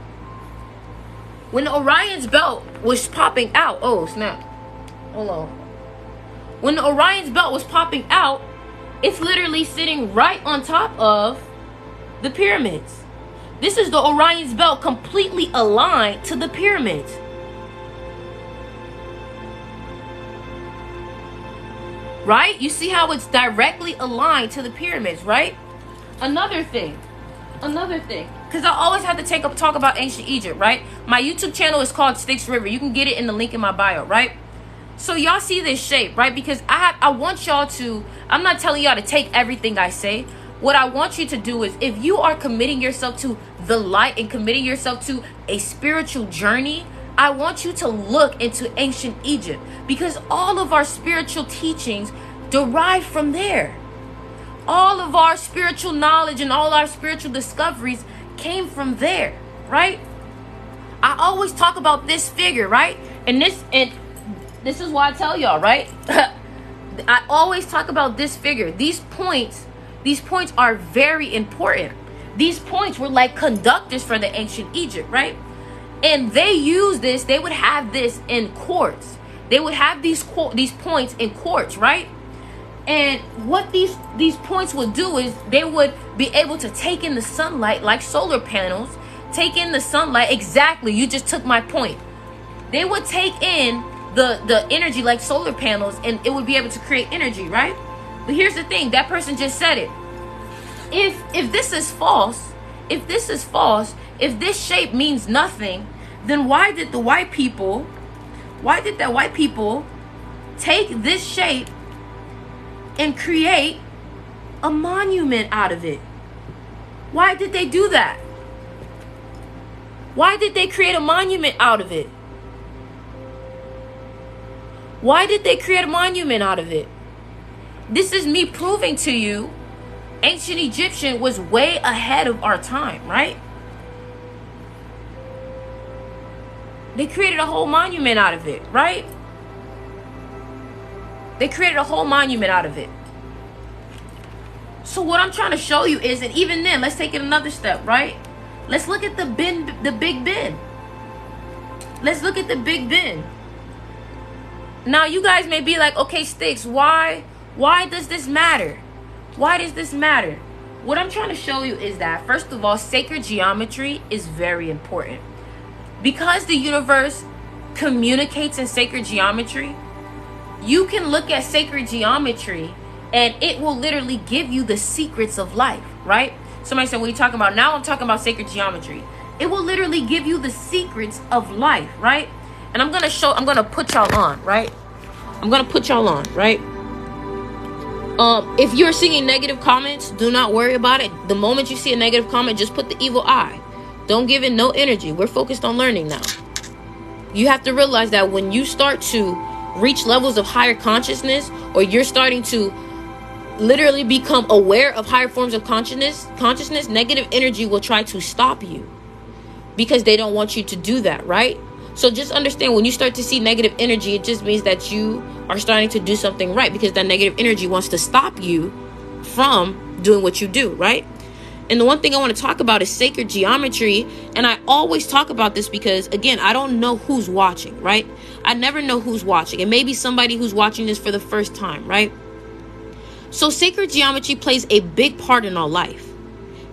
when the Orion's belt was popping out, oh snap, hold on. When the Orion's belt was popping out, it's literally sitting right on top of the pyramids. This is the Orion's belt completely aligned to the pyramids. Right? You see how it's directly aligned to the pyramids, right? Another thing. Because I always have to talk about ancient Egypt, right? My YouTube channel is called Styx River. You can get it in the link in my bio, right? So y'all see this shape, right? Because I want y'all to, I'm not telling y'all to take everything I say. What I want you to do is, if you are committing yourself to the light and committing yourself to a spiritual journey, I want you to look into ancient Egypt, because all of our spiritual teachings derive from there. All of our spiritual knowledge and all our spiritual discoveries came from there, right? I always talk about this figure, right? And this is why I tell y'all, right? I always talk about this figure. These points are very important. These points were like conductors for the ancient Egypt, right? And they use this, they would have this in quartz. They would have these points in quartz, right? And what these points would do is they would be able to take in the sunlight like solar panels, take in the sunlight. Exactly, you just took my point. They would take in the energy like solar panels, and it would be able to create energy, right? But here's the thing, that person just said it. If this is false, if this shape means nothing, then why did the white people take this shape and create a monument out of it? Why did they do that? Why did they create a monument out of it? Why did they create a monument out of it? This is me proving to you ancient Egyptian was way ahead of our time, right? They created a whole monument out of it, right? They created a whole monument out of it. So what I'm trying to show you is, and even then, let's take it another step, right? Let's look at the Big Ben. Let's look at the Big Ben. Now you guys may be like, okay, Styx, why does this matter? Why does this matter? What I'm trying to show you is that, first of all, sacred geometry is very important. Because the universe communicates in sacred geometry, you can look at sacred geometry and it will literally give you the secrets of life, right? Somebody said, what are you talking about? Now I'm talking about sacred geometry. It will literally give you the secrets of life, right? And I'm gonna put y'all on, right? If you're seeing negative comments, do not worry about it. The moment you see a negative comment, just put the evil eye. Don't give it no energy. We're focused on learning now. You have to realize that when you start to reach levels of higher consciousness, or you're starting to literally become aware of higher forms of consciousness, negative energy will try to stop you because they don't want you to do that, right? So just understand, when you start to see negative energy, it just means that you are starting to do something right, because that negative energy wants to stop you from doing what you do, right? And the one thing I want to talk about is sacred geometry. And I always talk about this because, again, I don't know who's watching, right? I never know who's watching. And maybe somebody who's watching this for the first time, right? So sacred geometry plays a big part in our life.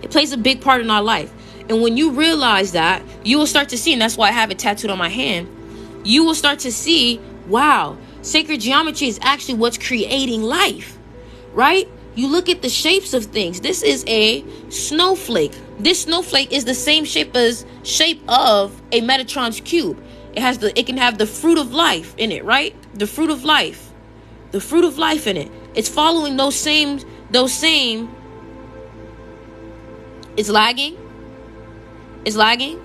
It plays a big part in our life. And when you realize that, you will start to see, and that's why I have it tattooed on my hand, you will start to see, wow, sacred geometry is actually what's creating life, right? You look at the shapes of things. This is a snowflake. This snowflake is the same shape of a Metatron's cube. It can have the fruit of life in it, right? The fruit of life. The fruit of life in it. It's following those same, it's lagging. It's lagging.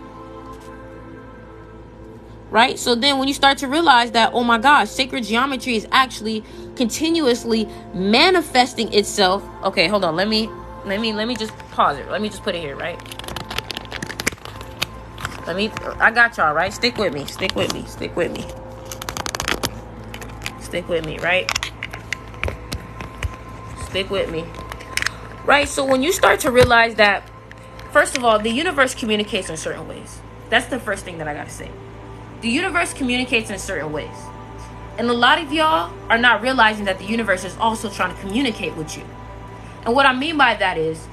Right? So then when you start to realize that, oh my gosh, sacred geometry is actually continuously manifesting itself. Okay, hold on. Let me just pause it. Let me just put it here, right? I got y'all, right? Stick with me, right? Stick with me. Right? So when you start to realize that, first of all, the universe communicates in certain ways. That's the first thing that I gotta say. The universe communicates in certain ways. And a lot of y'all are not realizing that the universe is also trying to communicate with you. And what I mean by that is,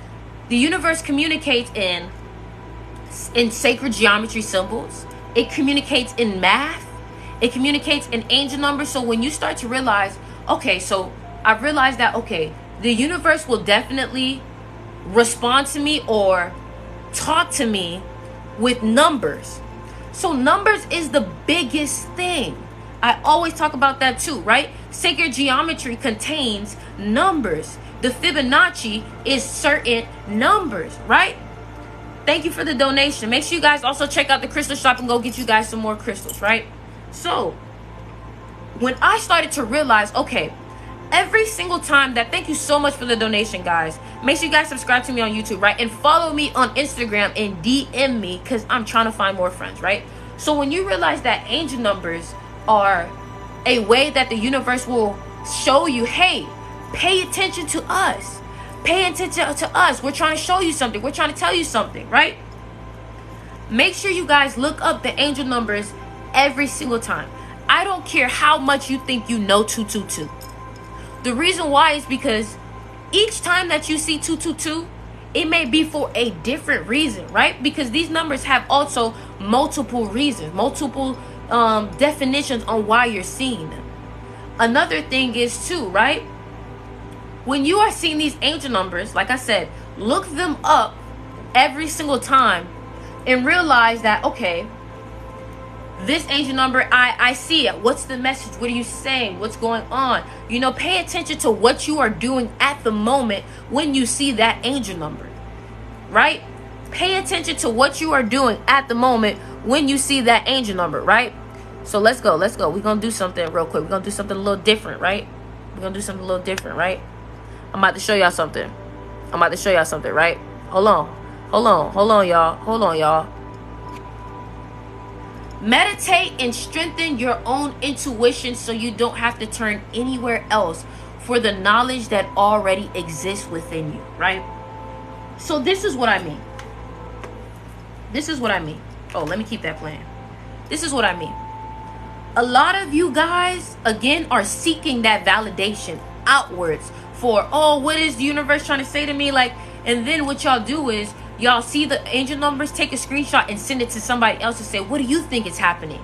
the universe communicates in sacred geometry symbols. It communicates in math. It communicates in angel numbers. So when you start to realize, okay, so I've realized that, okay, the universe will definitely respond to me or talk to me with numbers. So numbers is the biggest thing. I always talk about that too, right? Sacred geometry contains numbers. The Fibonacci is certain numbers, right? Thank you for the donation. Make sure you guys also check out the crystal shop and go get you guys some more crystals, right? So when I started to realize, okay, every single time that, thank you so much for the donation, guys. Make sure you guys subscribe to me on YouTube, right? And follow me on Instagram and DM me because I'm trying to find more friends, right? So when you realize that angel numbers are a way that the universe will show you, hey, pay attention to us. Pay attention to us. We're trying to show you something. We're trying to tell you something, right? Make sure you guys look up the angel numbers every single time. I don't care how much you think you know 222. The reason why is because each time that you see 222, it may be for a different reason, right? Because these numbers have also multiple reasons, multiple definitions on why you're seeing them. Another thing is too, right? When you are seeing these angel numbers, like I said, look them up every single time and realize that, okay, this angel number, I see it. What's the message? What are you saying? What's going on? You know, pay attention to what you are doing at the moment when you see that angel number, right? Pay attention to what you are doing at the moment when you see that angel number, right? So let's go. We're going to do something real quick. We're going to do something a little different, right? I'm about to show y'all something. Right? Hold on, y'all. Meditate and strengthen your own intuition so you don't have to turn anywhere else for the knowledge that already exists within you, right? So this is what I mean. Oh, let me keep that playing. This is what I mean. A lot of you guys, again, are seeking that validation outwards for, oh, what is the universe trying to say to me? Like, and then what y'all do is y'all see the angel numbers, take a screenshot and send it to somebody else and say, what do you think is happening?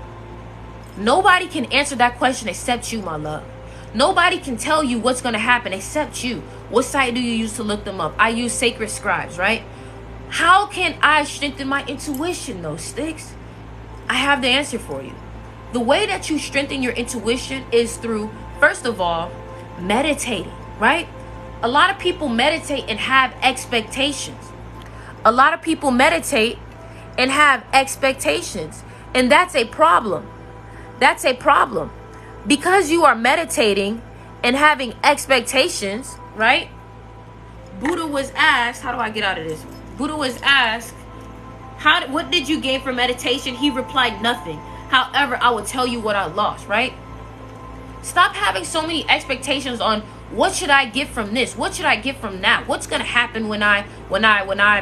Nobody can answer that question except you, my love. Nobody can tell you what's going to happen except you. What site do you use to look them up? I use Sacred Scribes, right? How can I strengthen my intuition, though, Sticks? I have the answer for you. The way that you strengthen your intuition is through, first of all, meditating, right? A lot of people meditate and have expectations. And that's a problem. Because you are meditating and having expectations, right? Buddha was asked, how do I get out of this? Buddha was asked, what did you gain from meditation? He replied, nothing. However, I will tell you what I lost, right? Stop having so many expectations on what should I get from this? What should I get from that? What's gonna happen when I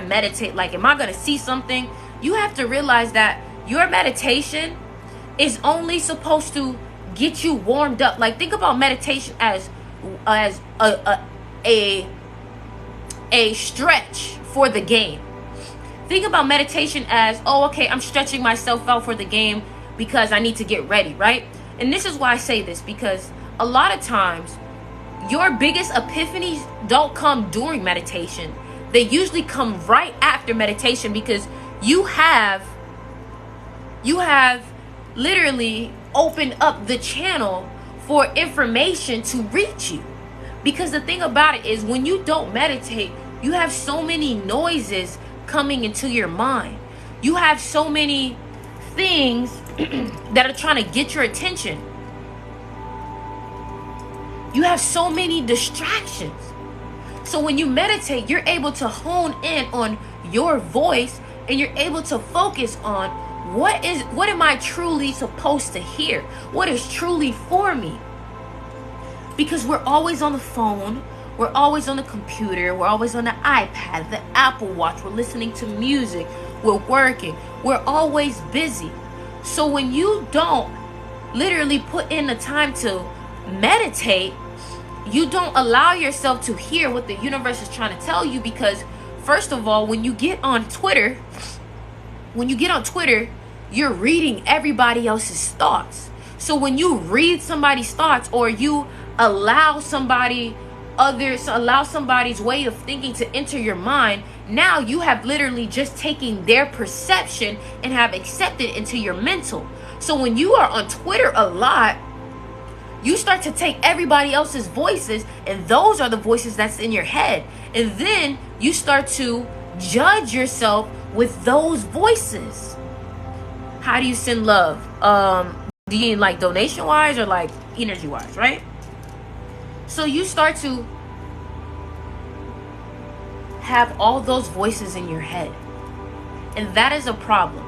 meditate? Like, am I gonna see something? You have to realize that your meditation is only supposed to get you warmed up. Like, think about meditation as a stretch for the game. Think about meditation as, oh, okay, I'm stretching myself out for the game because I need to get ready, right? And this is why I say this, because a lot of times your biggest epiphanies don't come during meditation. They usually come right after meditation, because you have literally opened up the channel for information to reach you. Because the thing about it is, when you don't meditate, you have so many noises coming into your mind. You have so many things that are trying to get your attention. You have so many distractions. So when you meditate, you're able to hone in on your voice, and you're able to focus on what am I truly supposed to hear? What is truly for me? Because we're always on the phone, we're always on the computer, we're always on the iPad, the Apple Watch, we're listening to music, we're working, we're always busy. So when you don't literally put in the time to meditate, you don't allow yourself to hear what the universe is trying to tell you. Because first of all, when you get on Twitter, you're reading everybody else's thoughts. So when you read somebody's thoughts, or you allow somebody's way of thinking to enter your mind, now you have literally just taken their perception and have accepted into your mental. So when you are on Twitter a lot, you start to take everybody else's voices, and those are the voices that's in your head. And then you start to judge yourself with those voices. How do you send love? Do you mean like donation wise, or like energy wise, right? So you start to have all those voices in your head. And that is a problem.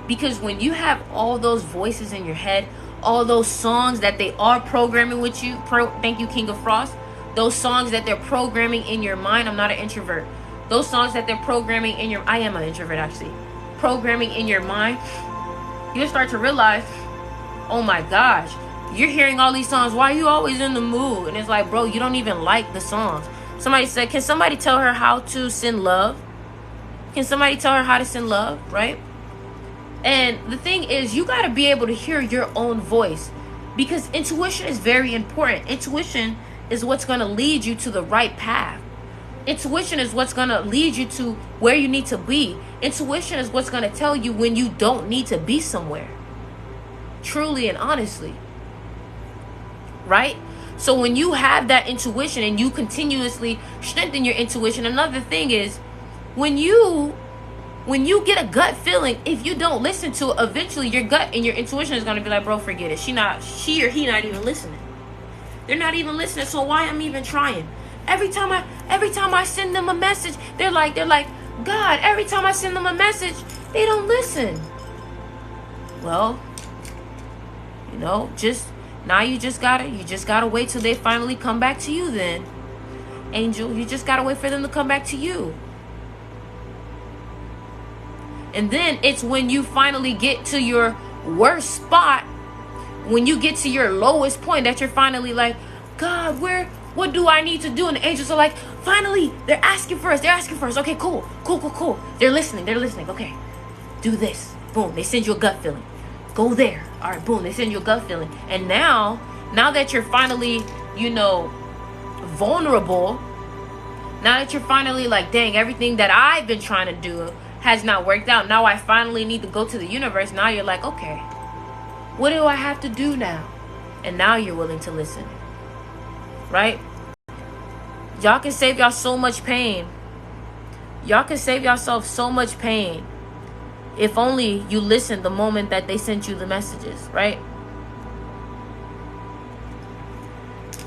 Because when you have all those voices in your head, all those songs that they are programming with you, thank you, King of Frost, those songs that they're programming in your mind. I'm not an introvert. Those songs that they're programming in your, I am an introvert actually, programming in your mind, you'll start to realize, oh my gosh, you're hearing all these songs, why are you always in the mood? And it's like, bro, you don't even like the songs. Somebody said, can somebody tell her how to send love? Can somebody tell her how to send love, right? And the thing is, you got to be able to hear your own voice, because intuition is very important. Intuition is what's going to lead you to the right path. Intuition is what's going to lead you to where you need to be. Intuition is what's going to tell you when you don't need to be somewhere. Truly and honestly. Right? So when you have that intuition and you continuously strengthen your intuition, another thing is, when you get a gut feeling, if you don't listen to it, eventually your gut and your intuition is going to be like, bro, forget it. She or he not even listening. They're not even listening, so why am I even trying? Every time I send them a message, they're like, God, every time I send them a message, they don't listen. Well, you just gotta wait till they finally come back to you then. Angel, you just gotta wait for them to come back to you. And then it's when you finally get to your worst spot, when you get to your lowest point, that you're finally like, God, what do I need to do? And the angels are like, finally, they're asking for us. Okay, cool. They're listening. Okay, do this. Boom, they send you a gut feeling. Go there. All right, boom, they send you a gut feeling. And now that you're finally, vulnerable, now that you're finally like, dang, everything that I've been trying to do has not worked out. Now I finally need to go to the universe. Now you're like, okay, what do I have to do now? And now you're willing to listen. Right? Y'all can save y'all so much pain. Y'all can save yourself so much pain if only you listen the moment that they sent you the messages, right?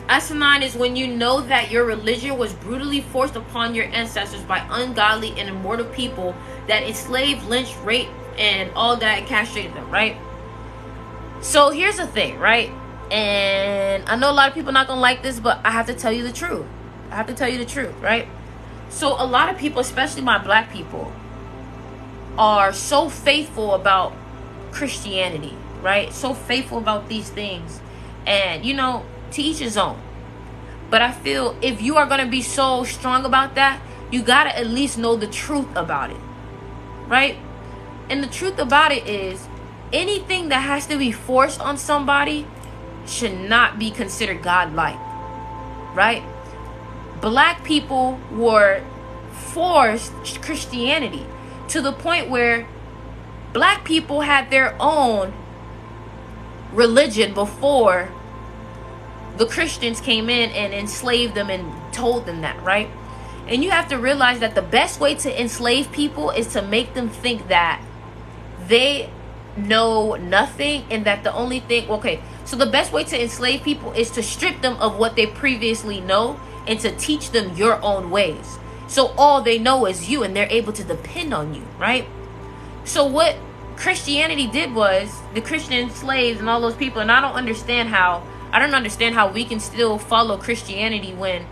Asinine is when you know that your religion was brutally forced upon your ancestors by ungodly and immortal people that enslaved, lynched, raped, and all that, and castrated them, right? So here's the thing, right? And I know a lot of people are not going to like this, but I have to tell you the truth. I have to tell you the truth, right? So a lot of people, especially my black people, are so faithful about Christianity, right? So faithful about these things. And, you know, to each his own. But I feel if you are going to be so strong about that, you got to at least know the truth about it, right? And the truth about it is anything that has to be forced on somebody should not be considered godlike, right? Black people were forced Christianity to the point where black people had their own religion before the Christians came in and enslaved them and told them that, right? And you have to realize that the best way to enslave people is to make them think that they know nothing and that the only thing, okay, so the best way to enslave people is to strip them of what they previously know and to teach them your own ways. So all they know is you and they're able to depend on you, right? So what Christianity did was the Christian slaves and all those people, and I don't understand how we can still follow Christianity when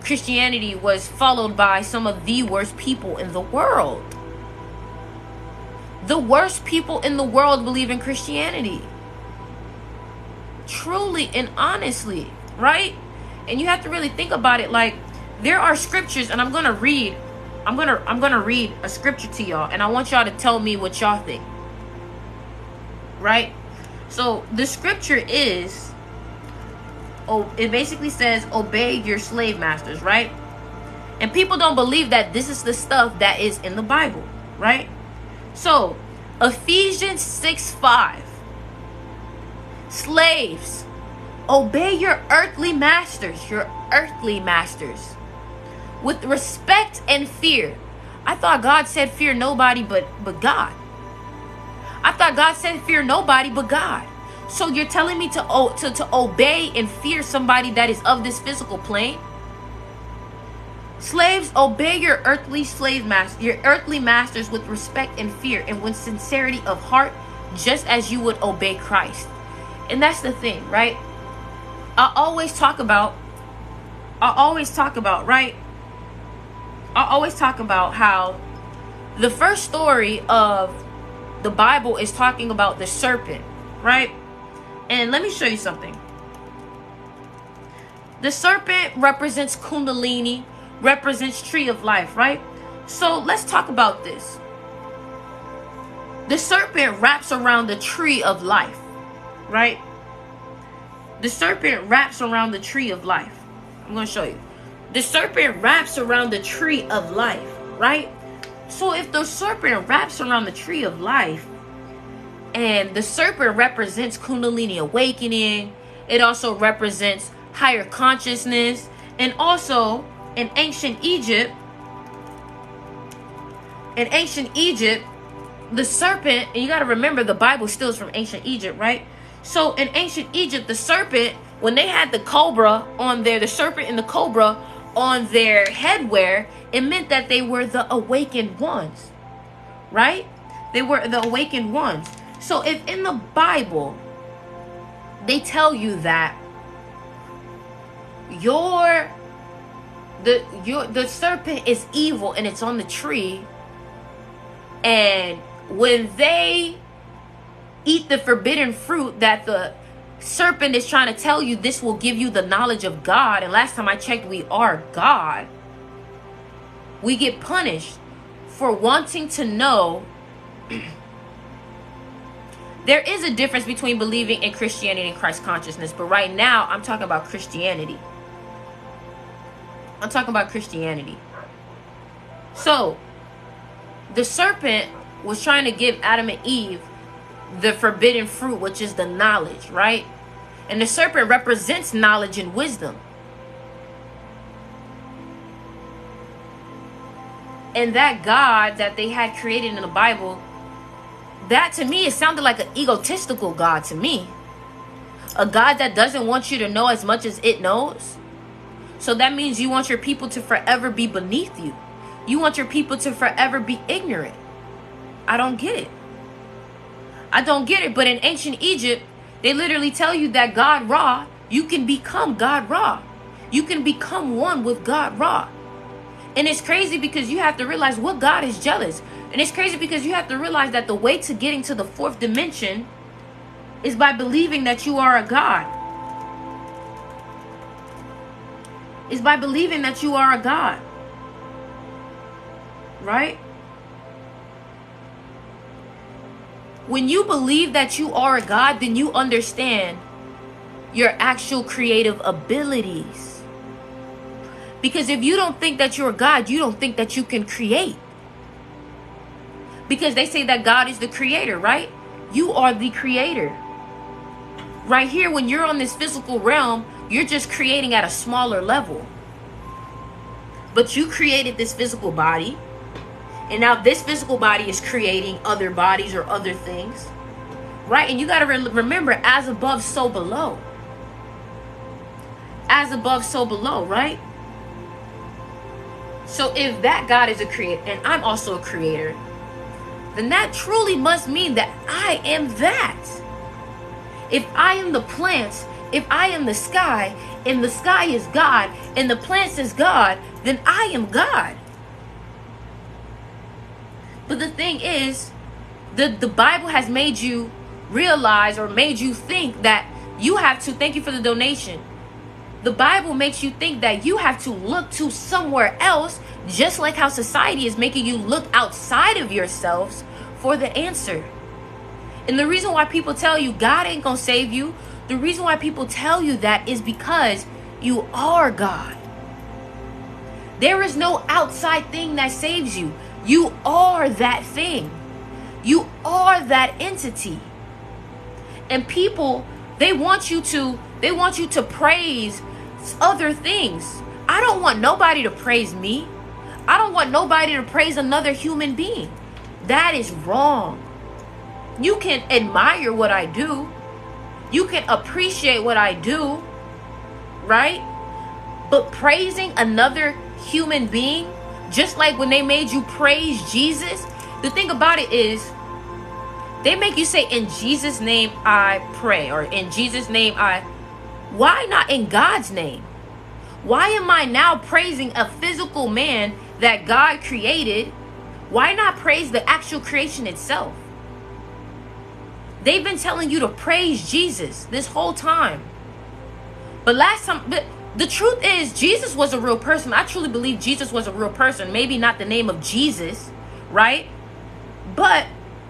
Christianity was followed by some of the worst people in the world. The worst people in the world believe in Christianity. Truly and honestly, right? And you have to really think about it. Like, there are scriptures, and I'm gonna read a scripture to y'all, and I want y'all to tell me what y'all think. Right? So the scripture is, it basically says, obey your slave masters, right? And people don't believe that this is the stuff that is in the Bible, right? So Ephesians 6:5, slaves, obey your earthly masters, with respect and fear. I thought God said fear nobody but God. I thought God said fear nobody but God. So you're telling me to obey and fear somebody that is of this physical plane? Slaves, obey your earthly masters with respect and fear and with sincerity of heart, just as you would obey Christ. And that's the thing, right? I always talk about how the first story of the Bible is talking about the serpent, right? And let me show you something. The serpent represents Kundalini, represents tree of life, right? So let's talk about this. The serpent wraps around the tree of life, right? The serpent wraps around the tree of life. I'm going to show you. The serpent wraps around the tree of life, right? So if the serpent wraps around the tree of life, and the serpent represents Kundalini awakening, it also represents higher consciousness, and also in ancient Egypt, the serpent, and you got to remember the Bible still is from ancient Egypt, right? So in ancient Egypt, the serpent, when they had the serpent and the cobra on their headwear, it meant that they were the awakened ones, right? They were the awakened ones. So if in the Bible they tell you that the serpent is evil and it's on the tree, and when they eat the forbidden fruit that the serpent is trying to tell you this will give you the knowledge of God, and last time I checked we are God, we get punished for wanting to know. There is a difference between believing in Christianity and Christ consciousness, but right now I'm talking about Christianity. So the serpent was trying to give Adam and Eve the forbidden fruit, which is the knowledge, right? And the serpent represents knowledge and wisdom. And that God that they had created in the Bible, that to me, it sounded like an egotistical God to me. A God that doesn't want you to know as much as it knows. So that means you want your people to forever be beneath you. You want your people to forever be ignorant. I don't get it. But in ancient Egypt, They literally tell you that God Ra, you can become God Ra. You can become one with God Ra. And it's crazy because you have to realize what God is jealous. And it's crazy because you have to realize that the way to getting to the fourth dimension is by believing that you are a God. Is by believing that you are a God. Right? When you believe that you are a God, then you understand your actual creative abilities. Because if you don't think that you're a God, you don't think that you can create. Because they say that God is the creator, right? You are the creator. Right here, when you're on this physical realm, you're just creating at a smaller level. But you created this physical body. And now this physical body is creating other bodies or other things. Right? And you got to remember, as above, so below. As above, so below, right? So if that God is a creator, and I'm also a creator, then that truly must mean that I am that. If I am the plants, if I am the sky, and the sky is God, and the plants is God, then I am God. But the thing is, the Bible has made you realize or made you think that you have to, thank you for the donation. The Bible makes you think that you have to look to somewhere else, just like how society is making you look outside of yourselves for the answer. And the reason why people tell you God ain't gonna save you, the reason why people tell you that is because you are God. There is no outside thing that saves you. You are that thing. You are that entity. And people, they want you to praise other things. I don't want nobody to praise me. I don't want nobody to praise another human being. That is wrong. You can admire what I do. You can appreciate what I do, right? But praising another human being, just like when they made you praise Jesus, the thing about it is, they make you say, in Jesus' name I pray, or in Jesus' name I... Why not in God's name? Why am I now praising a physical man that God created? Why not praise the actual creation itself? They've been telling you to praise Jesus this whole time. But the truth is, Jesus was a real person. I truly believe Jesus was a real person. Maybe not the name of Jesus, right? But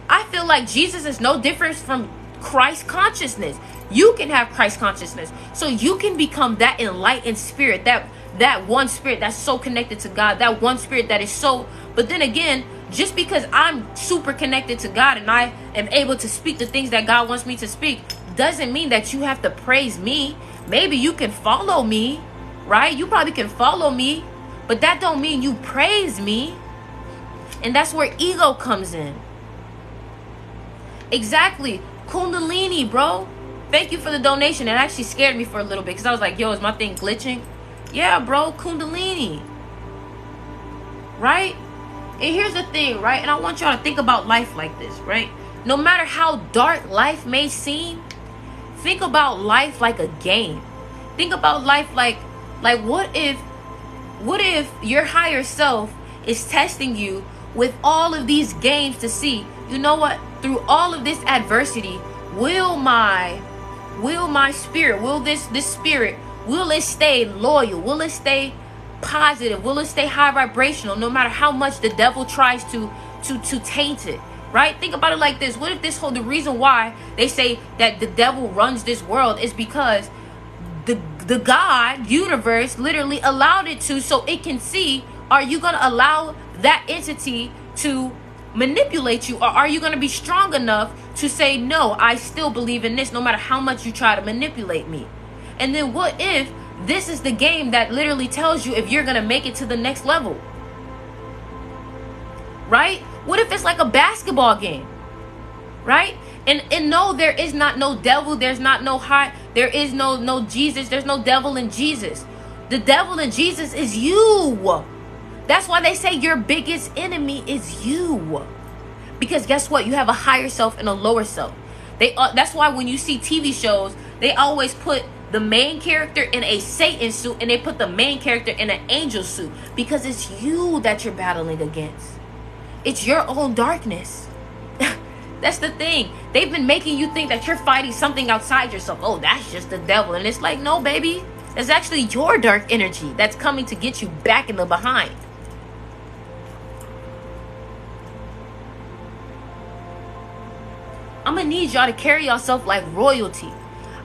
I feel like Jesus is no different from Christ consciousness. You can have Christ consciousness. So you can become that enlightened spirit, that one spirit that's so connected to God, that one spirit that is so... But then again, just because I'm super connected to God and I am able to speak the things that God wants me to speak, doesn't mean that you have to praise me. Maybe you can follow me, right? You probably can follow me, but that don't mean you praise me. And that's where ego comes in. Exactly. Kundalini, bro. Thank you for the donation. It actually scared me for a little bit because I was like, yo, is my thing glitching? Yeah, bro, Kundalini. Right? And here's the thing, right? And I want y'all to think about life like this, right? No matter how dark life may seem, think about life like a game. Think about life like what if your higher self is testing you with all of these games to see, you know what? Through all of this adversity, will my spirit, will this spirit, will it stay loyal? Will it stay positive? Will it stay high vibrational no matter how much the devil tries to taint it? Right? Think about it like this. What if the reason why they say that the devil runs this world is because the God universe literally allowed it to, so it can see, are you going to allow that entity to manipulate you, or are you going to be strong enough to say, no, I still believe in this no matter how much you try to manipulate me? And then what if this is the game that literally tells you if you're going to make it to the next level? Right? What if it's like a basketball game? Right? And no, there is not no devil. There's not no high. There is no Jesus. There's no devil in Jesus. The devil in Jesus is you. That's why they say your biggest enemy is you. Because guess what? You have a higher self and a lower self. That's why when you see TV shows, they always put the main character in a Satan suit and they put the main character in an angel suit, because it's you that you're battling against. It's your own darkness. That's the thing. They've been making you think that you're fighting something outside yourself. Oh, that's just the devil. And it's like, no, baby. It's actually your dark energy that's coming to get you back in the behind. I'm going to need y'all to carry yourself like royalty.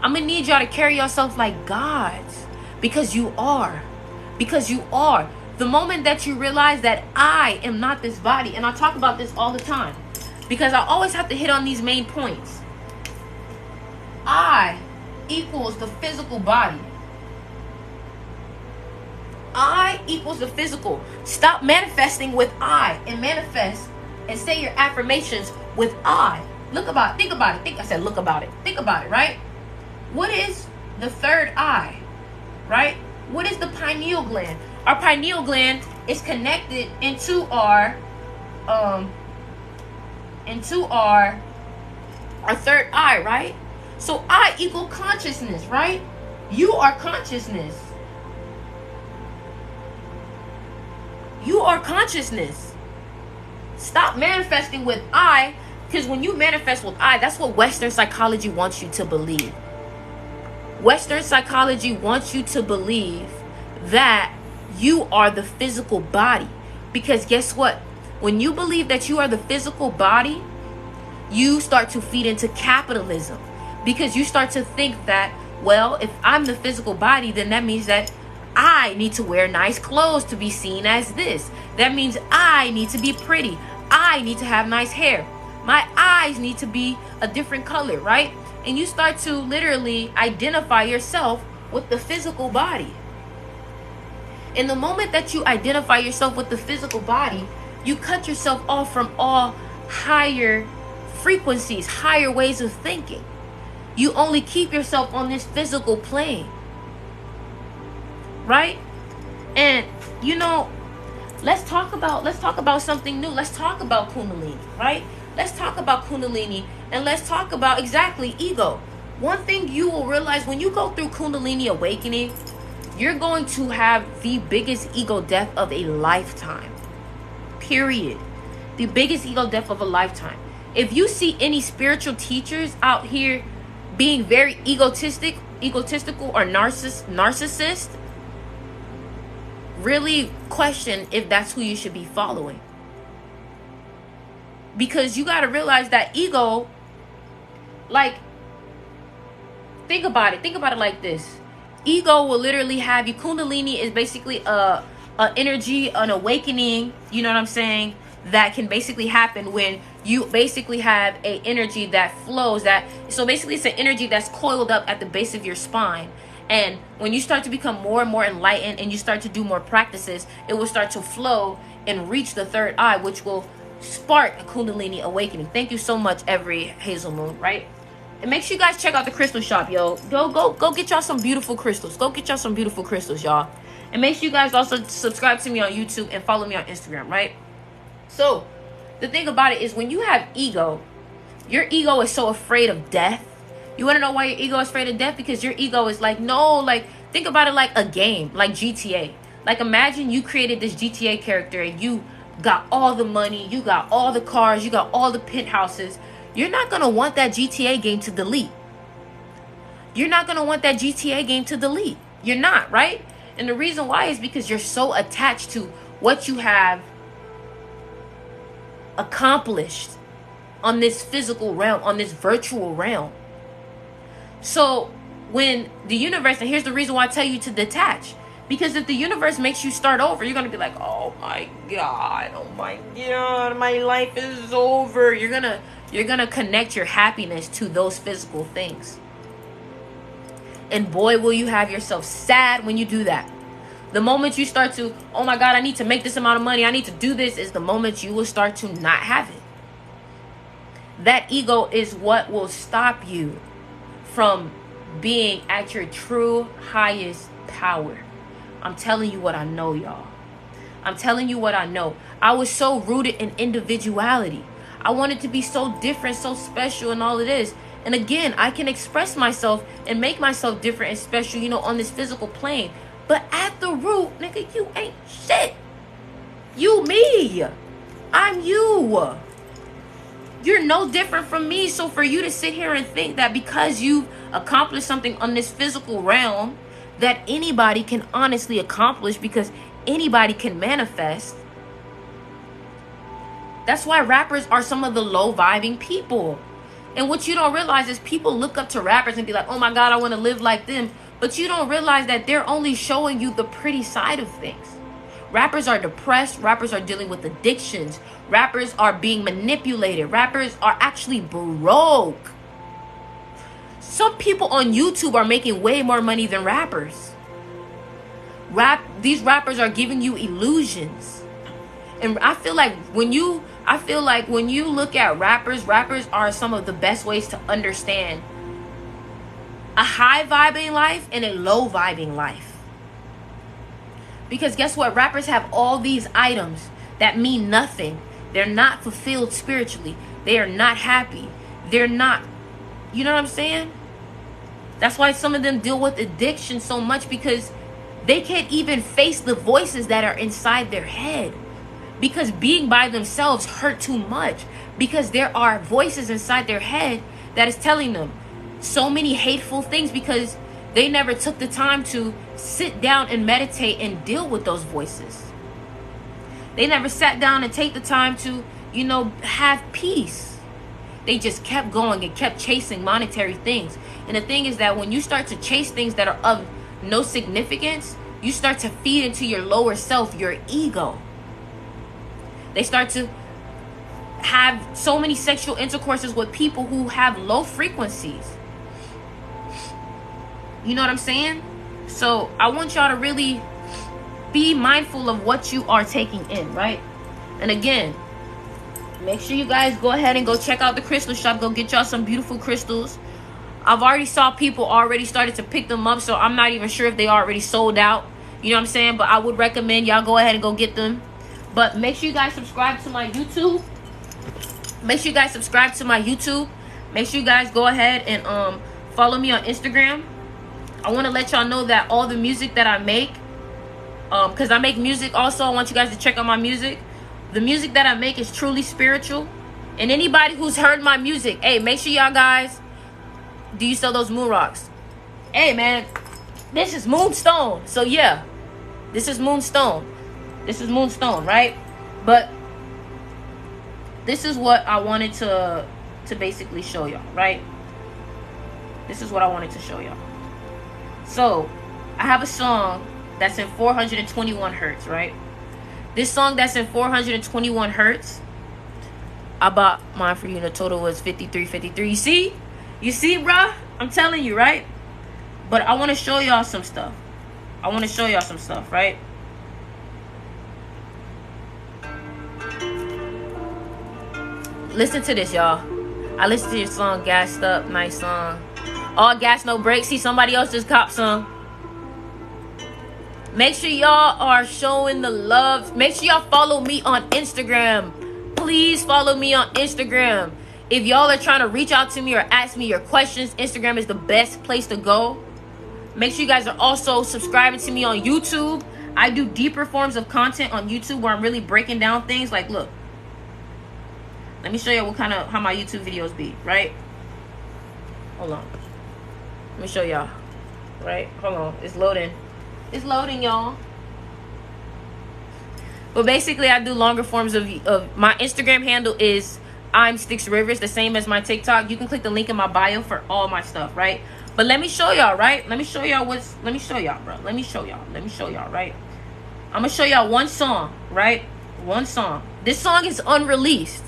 I'm going to need y'all to carry yourself like gods. Because you are. Because you are. The moment that you realize that I am not this body, and I talk about this all the time, because I always have to hit on these main points. I equals the physical body. I equals the physical. Stop manifesting with I and manifest and say your affirmations with I. Look about it. Think about it. I said look about it. Think about it, right? What is the third eye, right? What is the pineal gland? Our pineal gland is connected into our third eye, right? So I equal consciousness, right? You are consciousness. You are consciousness. Stop manifesting with I, because when you manifest with I, that's what Western psychology wants you to believe. Western psychology wants you to believe that you are the physical body. Because guess what? When you believe that you are the physical body, you start to feed into capitalism. Because you start to think that, well, if I'm the physical body, then that means that I need to wear nice clothes to be seen as this. That means I need to be pretty. I need to have nice hair. My eyes need to be a different color, right? And you start to literally identify yourself with the physical body. In the moment that you identify yourself with the physical body, you cut yourself off from all higher frequencies, higher ways of thinking. You only keep yourself on this physical plane. Right? And you know, let's talk about something new. Let's talk about Kundalini, right? Let's talk about Kundalini, and let's talk about exactly ego. One thing you will realize when you go through Kundalini awakening, you're going to have the biggest ego death of a lifetime. Period. The biggest ego death of a lifetime. If you see any spiritual teachers out here being very egotistical or narcissist, really question if that's who you should be following. Because you got to realize that ego, like, think about it like this. Ego will literally have you. Kundalini is basically a energy, an awakening, you know what I'm saying, that can basically happen when you basically have a energy that flows. So basically it's an energy that's coiled up at the base of your spine. And when you start to become more and more enlightened and you start to do more practices, it will start to flow and reach the third eye, which will spark a Kundalini awakening. Thank you so much, every Hazel Moon, right? And make sure you guys check out the crystal shop, yo. Go get y'all some beautiful crystals. Go get y'all some beautiful crystals, y'all. And make sure you guys also subscribe to me on YouTube and follow me on Instagram, right? So the thing about it is, when you have ego, your ego is so afraid of death. You want to know why your ego is afraid of death? Because your ego is like, no, like, think about it like a game, like GTA. Like, imagine you created this GTA character and you got all the money, you got all the cars, you got all the penthouses. You're not going to want that GTA game to delete. You're not going to want that GTA game to delete. You're not, right? And the reason why is because you're so attached to what you have accomplished on this physical realm, on this virtual realm. So when the universe, and here's the reason why I tell you to detach, because if the universe makes you start over, you're going to be like, oh my God, my life is over. You're going to connect your happiness to those physical things. And boy, will you have yourself sad when you do that. The moment you start to, oh my God, I need to make this amount of money, I need to do this, is the moment you will start to not have it. That ego is what will stop you from being at your true highest power. I'm telling you what I know, y'all. I'm telling you what I know. I was so rooted in individuality. I wanted to be so different, so special, and all of this. And again, I can express myself and make myself different and special, you know, on this physical plane. But at the root, nigga, you ain't shit. You me. I'm you. You're no different from me. So for you to sit here and think that because you've accomplished something on this physical realm that anybody can honestly accomplish, because anybody can manifest. That's why rappers are some of the low vibing people. And what you don't realize is people look up to rappers and be like, oh my God, I want to live like them. But you don't realize that they're only showing you the pretty side of things. Rappers are depressed. Rappers are dealing with addictions. Rappers are being manipulated. Rappers are actually broke. Some people on YouTube are making way more money than rappers. These rappers are giving you illusions. And I feel like when you look at rappers are some of the best ways to understand a high vibing life and a low vibing life. Because guess what? Rappers have all these items that mean nothing. They're not fulfilled spiritually. They are not happy. They're not, you know what I'm saying? That's why some of them deal with addiction so much, because they can't even face the voices that are inside their head. Because being by themselves hurt too much. Because there are voices inside their head that is telling them so many hateful things, because they never took the time to sit down and meditate and deal with those voices. They never sat down and take the time to, you know, have peace. They just kept going and kept chasing monetary things. And the thing is that when you start to chase things that are of no significance, you start to feed into your lower self, your ego. They start to have so many sexual intercourses with people who have low frequencies. You know what I'm saying? So I want y'all to really be mindful of what you are taking in, right? And again, make sure you guys go ahead and go check out the crystal shop. Go get y'all some beautiful crystals. I've already saw people already started to pick them up, so I'm not even sure if they already sold out. You know what I'm saying? But I would recommend y'all go ahead and go get them. But make sure you guys subscribe to my YouTube. Make sure you guys subscribe to my YouTube. Make sure you guys go ahead and follow me on Instagram. I want to let y'all know that all the music that I make, because I make music also, I want you guys to check out my music. The music that I make is truly spiritual. And anybody who's heard my music, hey, make sure y'all guys, do you sell those moon rocks? Hey, man, this is Moonstone. So, yeah, this is Moonstone. This is Moonstone, right? But this is what I wanted to basically show y'all, right? This is what I wanted to show y'all. So, I have a song that's in 421 hertz, right? This song that's in 421 hertz, I bought mine for you, and the total was 53.53. You see? You see, bruh? I'm telling you, right? But I want to show y'all some stuff. Right? Listen to this, y'all. I listened to your song, Gassed Up. Nice song. All gas, no brakes. See, somebody else just copped some. Make sure y'all are showing the love. Make sure y'all follow me on Instagram. Please follow me on Instagram. If y'all are trying to reach out to me or ask me your questions, Instagram is the best place to go. Make sure you guys are also subscribing to me on YouTube. I do deeper forms of content on YouTube where I'm really breaking down things. Like, look. Let me show you how my YouTube videos be, right? Hold on. Let me show y'all. Right? Hold on. It's loading. It's loading, y'all. But basically, I do longer forms of my Instagram handle is I'm Stix Rivers, the same as my TikTok. You can click the link in my bio for all my stuff, right? But let me show y'all, right? Let me show y'all, bro. Let me show y'all, right? I'm gonna show y'all one song, right? One song. This song is unreleased.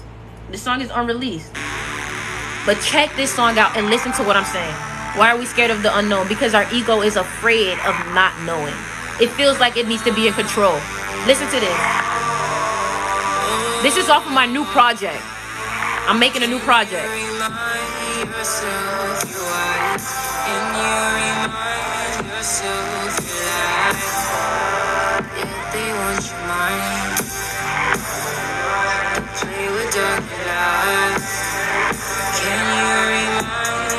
But check this song out and listen to what I'm saying. Why are we scared of the unknown? Because our ego is afraid of not knowing. It feels like it needs to be in control. Listen to this. This is off of my new project. I'm making a new project. Can you remind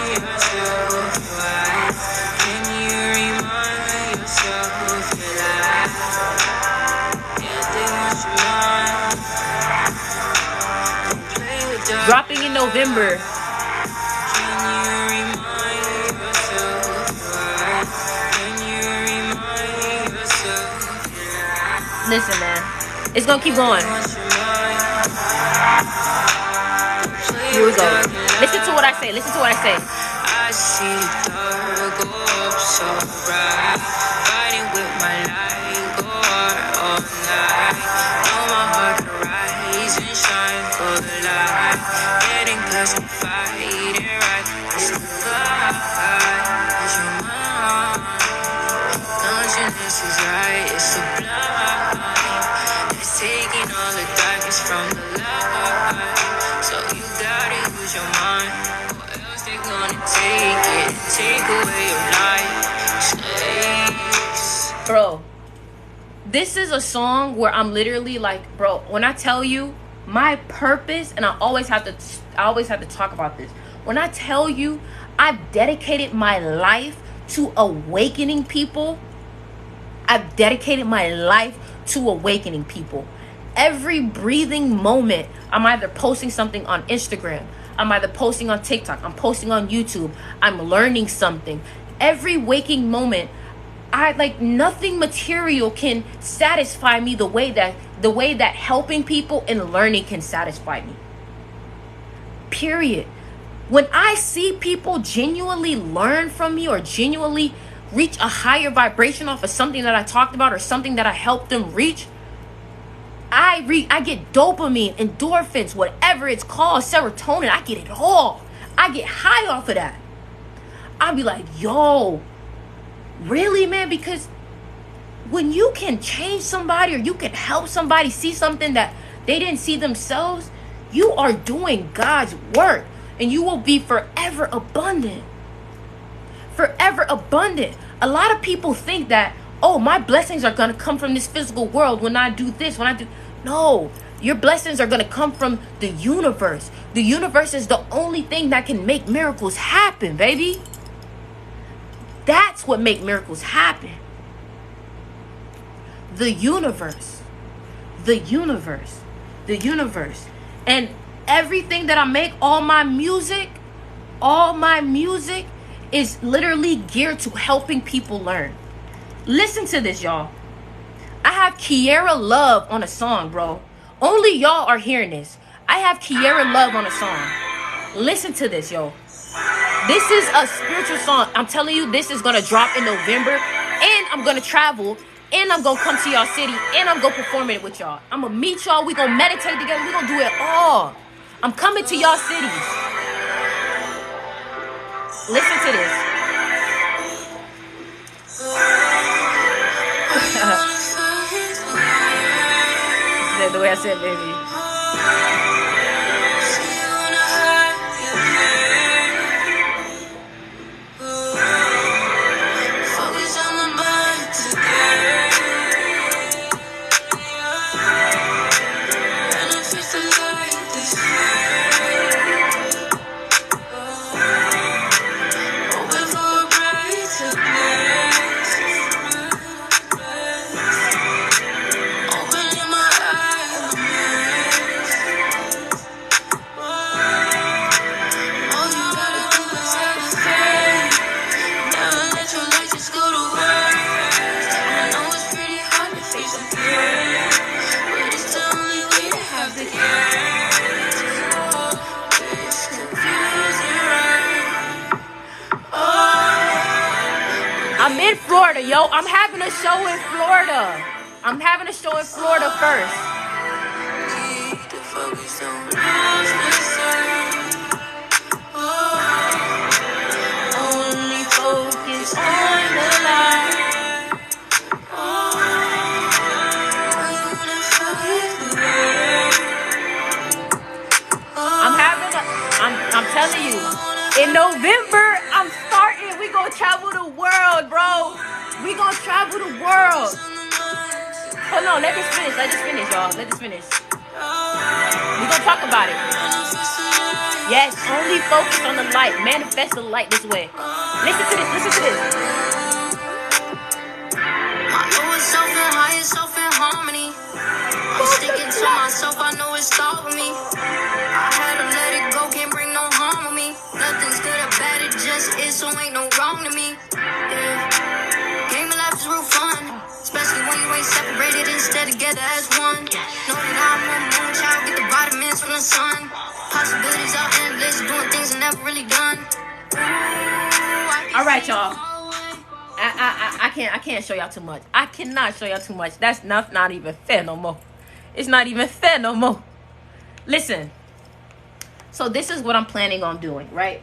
Dropping in November. Listen, man. It's gonna keep going. Here we go. Listen to what I say. Listen to what I say. I see the go up so bright, fighting with my life all night. Know my heart to rise and shine for the light. Getting past the fight and right. It's the God, it's your mind. Consciousness is right, it's sublime. It's taking all the darkness from the light. So you gotta use your mind. They're gonna take away your life. Bro, this is a song where I'm literally like, bro, when I tell you my purpose, and I always have to talk about this. When I tell you I've dedicated my life to awakening people, I've dedicated my life to awakening people. Every breathing moment, I'm either posting something on Instagram, I'm either posting on TikTok, I'm posting on YouTube, I'm learning something. Every waking moment, nothing material can satisfy me the way that helping people and learning can satisfy me. Period. When I see people genuinely learn from me or genuinely reach a higher vibration off of something that I talked about or something that I helped them reach, I get dopamine, endorphins, whatever it's called, serotonin. I get it all. I get high off of that. I'll be like, yo, really, man? Because when you can change somebody or you can help somebody see something that they didn't see themselves, you are doing God's work and you will be forever abundant. Forever abundant. A lot of people think that, oh, my blessings are going to come from this physical world when I do this, when I do. No, your blessings are going to come from the universe. The universe is the only thing that can make miracles happen, baby. That's what makes miracles happen. The universe. The universe. The universe. And everything that I make, all my music is literally geared to helping people learn. Listen to this, y'all. I have Kiara Love on a song, bro. Only y'all are hearing this. I have Kiara Love on a song. Listen to this, yo. This is a spiritual song. I'm telling you, this is going to drop in November. And I'm going to travel. And I'm going to come to y'all city. And I'm going to perform it with y'all. I'm going to meet y'all. We're going to meditate together. We're going to do it all. I'm coming to y'all cities. Listen to this. That's the way I said, baby. I'm in Florida, yo. I'm having a show in Florida. I'm having a show in Florida first. Only focus on the light. I'm telling you, in November, I'm starting. We gonna travel the world, bro. We gonna travel the world. Hold on, let this finish, y'all. Let this finish. We gonna talk about it. Yes, only focus on the light. Manifest the light this way. Listen to this. Listen to this. My lowest self and highest self in harmony. I'm sticking to myself. I know it's stopping me. I had to let it better together as one. Know that I'm on the moon, child, get the vitamins from the sun. Possibilities are endless, doing things I never really done. All right, y'all. I can't show y'all too much. I cannot show y'all too much. That's not even fair no more. It's not even fair no more. Listen. So this is what I'm planning on doing, right?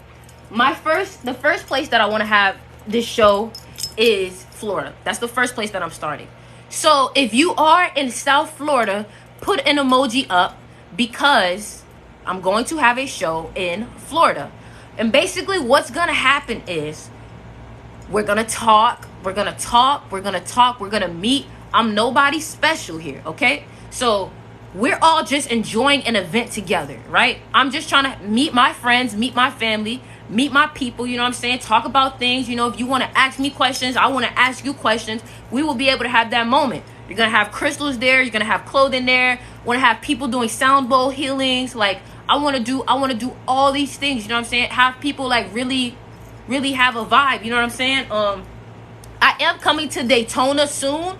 The first place that I want to have this show is Florida. That's the first place that I'm starting. So if you are in South Florida, put an emoji up because I'm going to have a show in Florida. And basically what's going to happen is we're going to talk, we're going to meet. I'm nobody special here, okay? So we're all just enjoying an event together, right? I'm just trying to meet my friends, meet my family, meet my people, you know what I'm saying? Talk about things, you know, if you want to ask me questions, I want to ask you questions. We will be able to have that moment. You're going to have crystals there, you're going to have clothing there, want to have people doing sound bowl healings. Like I want to do all these things, you know what I'm saying? Have people like really have a vibe, you know what I'm saying? I am coming to Daytona soon.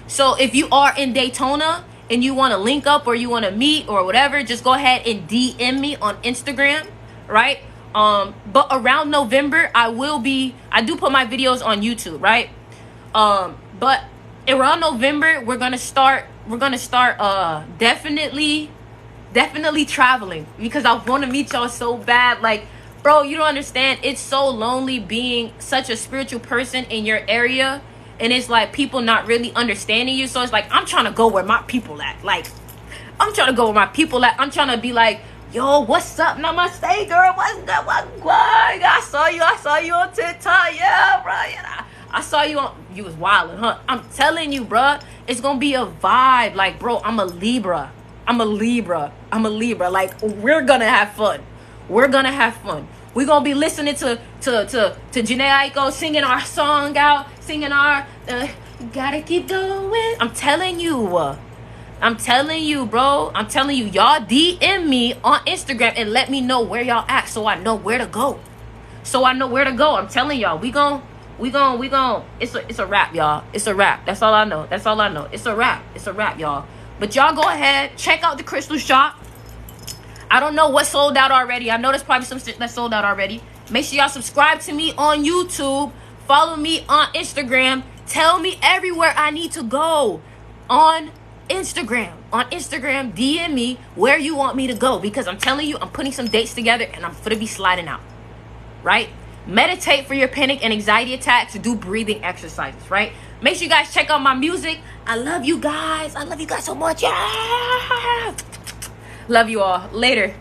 So if you are in Daytona and you want to link up or you want to meet or whatever, just go ahead and DM me on Instagram, right? But around November, I do put my videos on YouTube, right? But around November, we're gonna start definitely traveling because I want to meet y'all so bad. Like, bro, you don't understand. It's so lonely being such a spiritual person in your area. And it's like people not really understanding you. So it's like, I'm trying to go where my people at. Like, I'm trying to go where my people at. I'm trying to be like, yo, what's up? Namaste, girl. What's good? What's good? I saw you on TikTok. Yeah, bro. Yeah, I saw you you was wilding, huh? I'm telling you, bro. It's going to be a vibe. Like, bro, I'm a Libra. Like, we're going to have fun. We're going to be listening to Jhené Aiko singing our song out, singing our gotta keep going. I'm telling you, bro. I'm telling you, y'all DM me on Instagram and let me know where y'all at so I know where to go. I'm telling y'all, we gon' it's a wrap, y'all. It's a wrap. That's all I know. It's a wrap, y'all. But y'all go ahead, check out the crystal shop. I don't know what sold out already. I know there's probably some shit that sold out already. Make sure y'all subscribe to me on YouTube. Follow me on Instagram. Tell me everywhere I need to go on Instagram. DM me where you want me to go. Because I'm telling you, I'm putting some dates together and I'm gonna be sliding out. Right? Meditate for your panic and anxiety attacks. Do breathing exercises. Right? Make sure you guys check out my music. I love you guys so much. Yeah. Love you all. Later.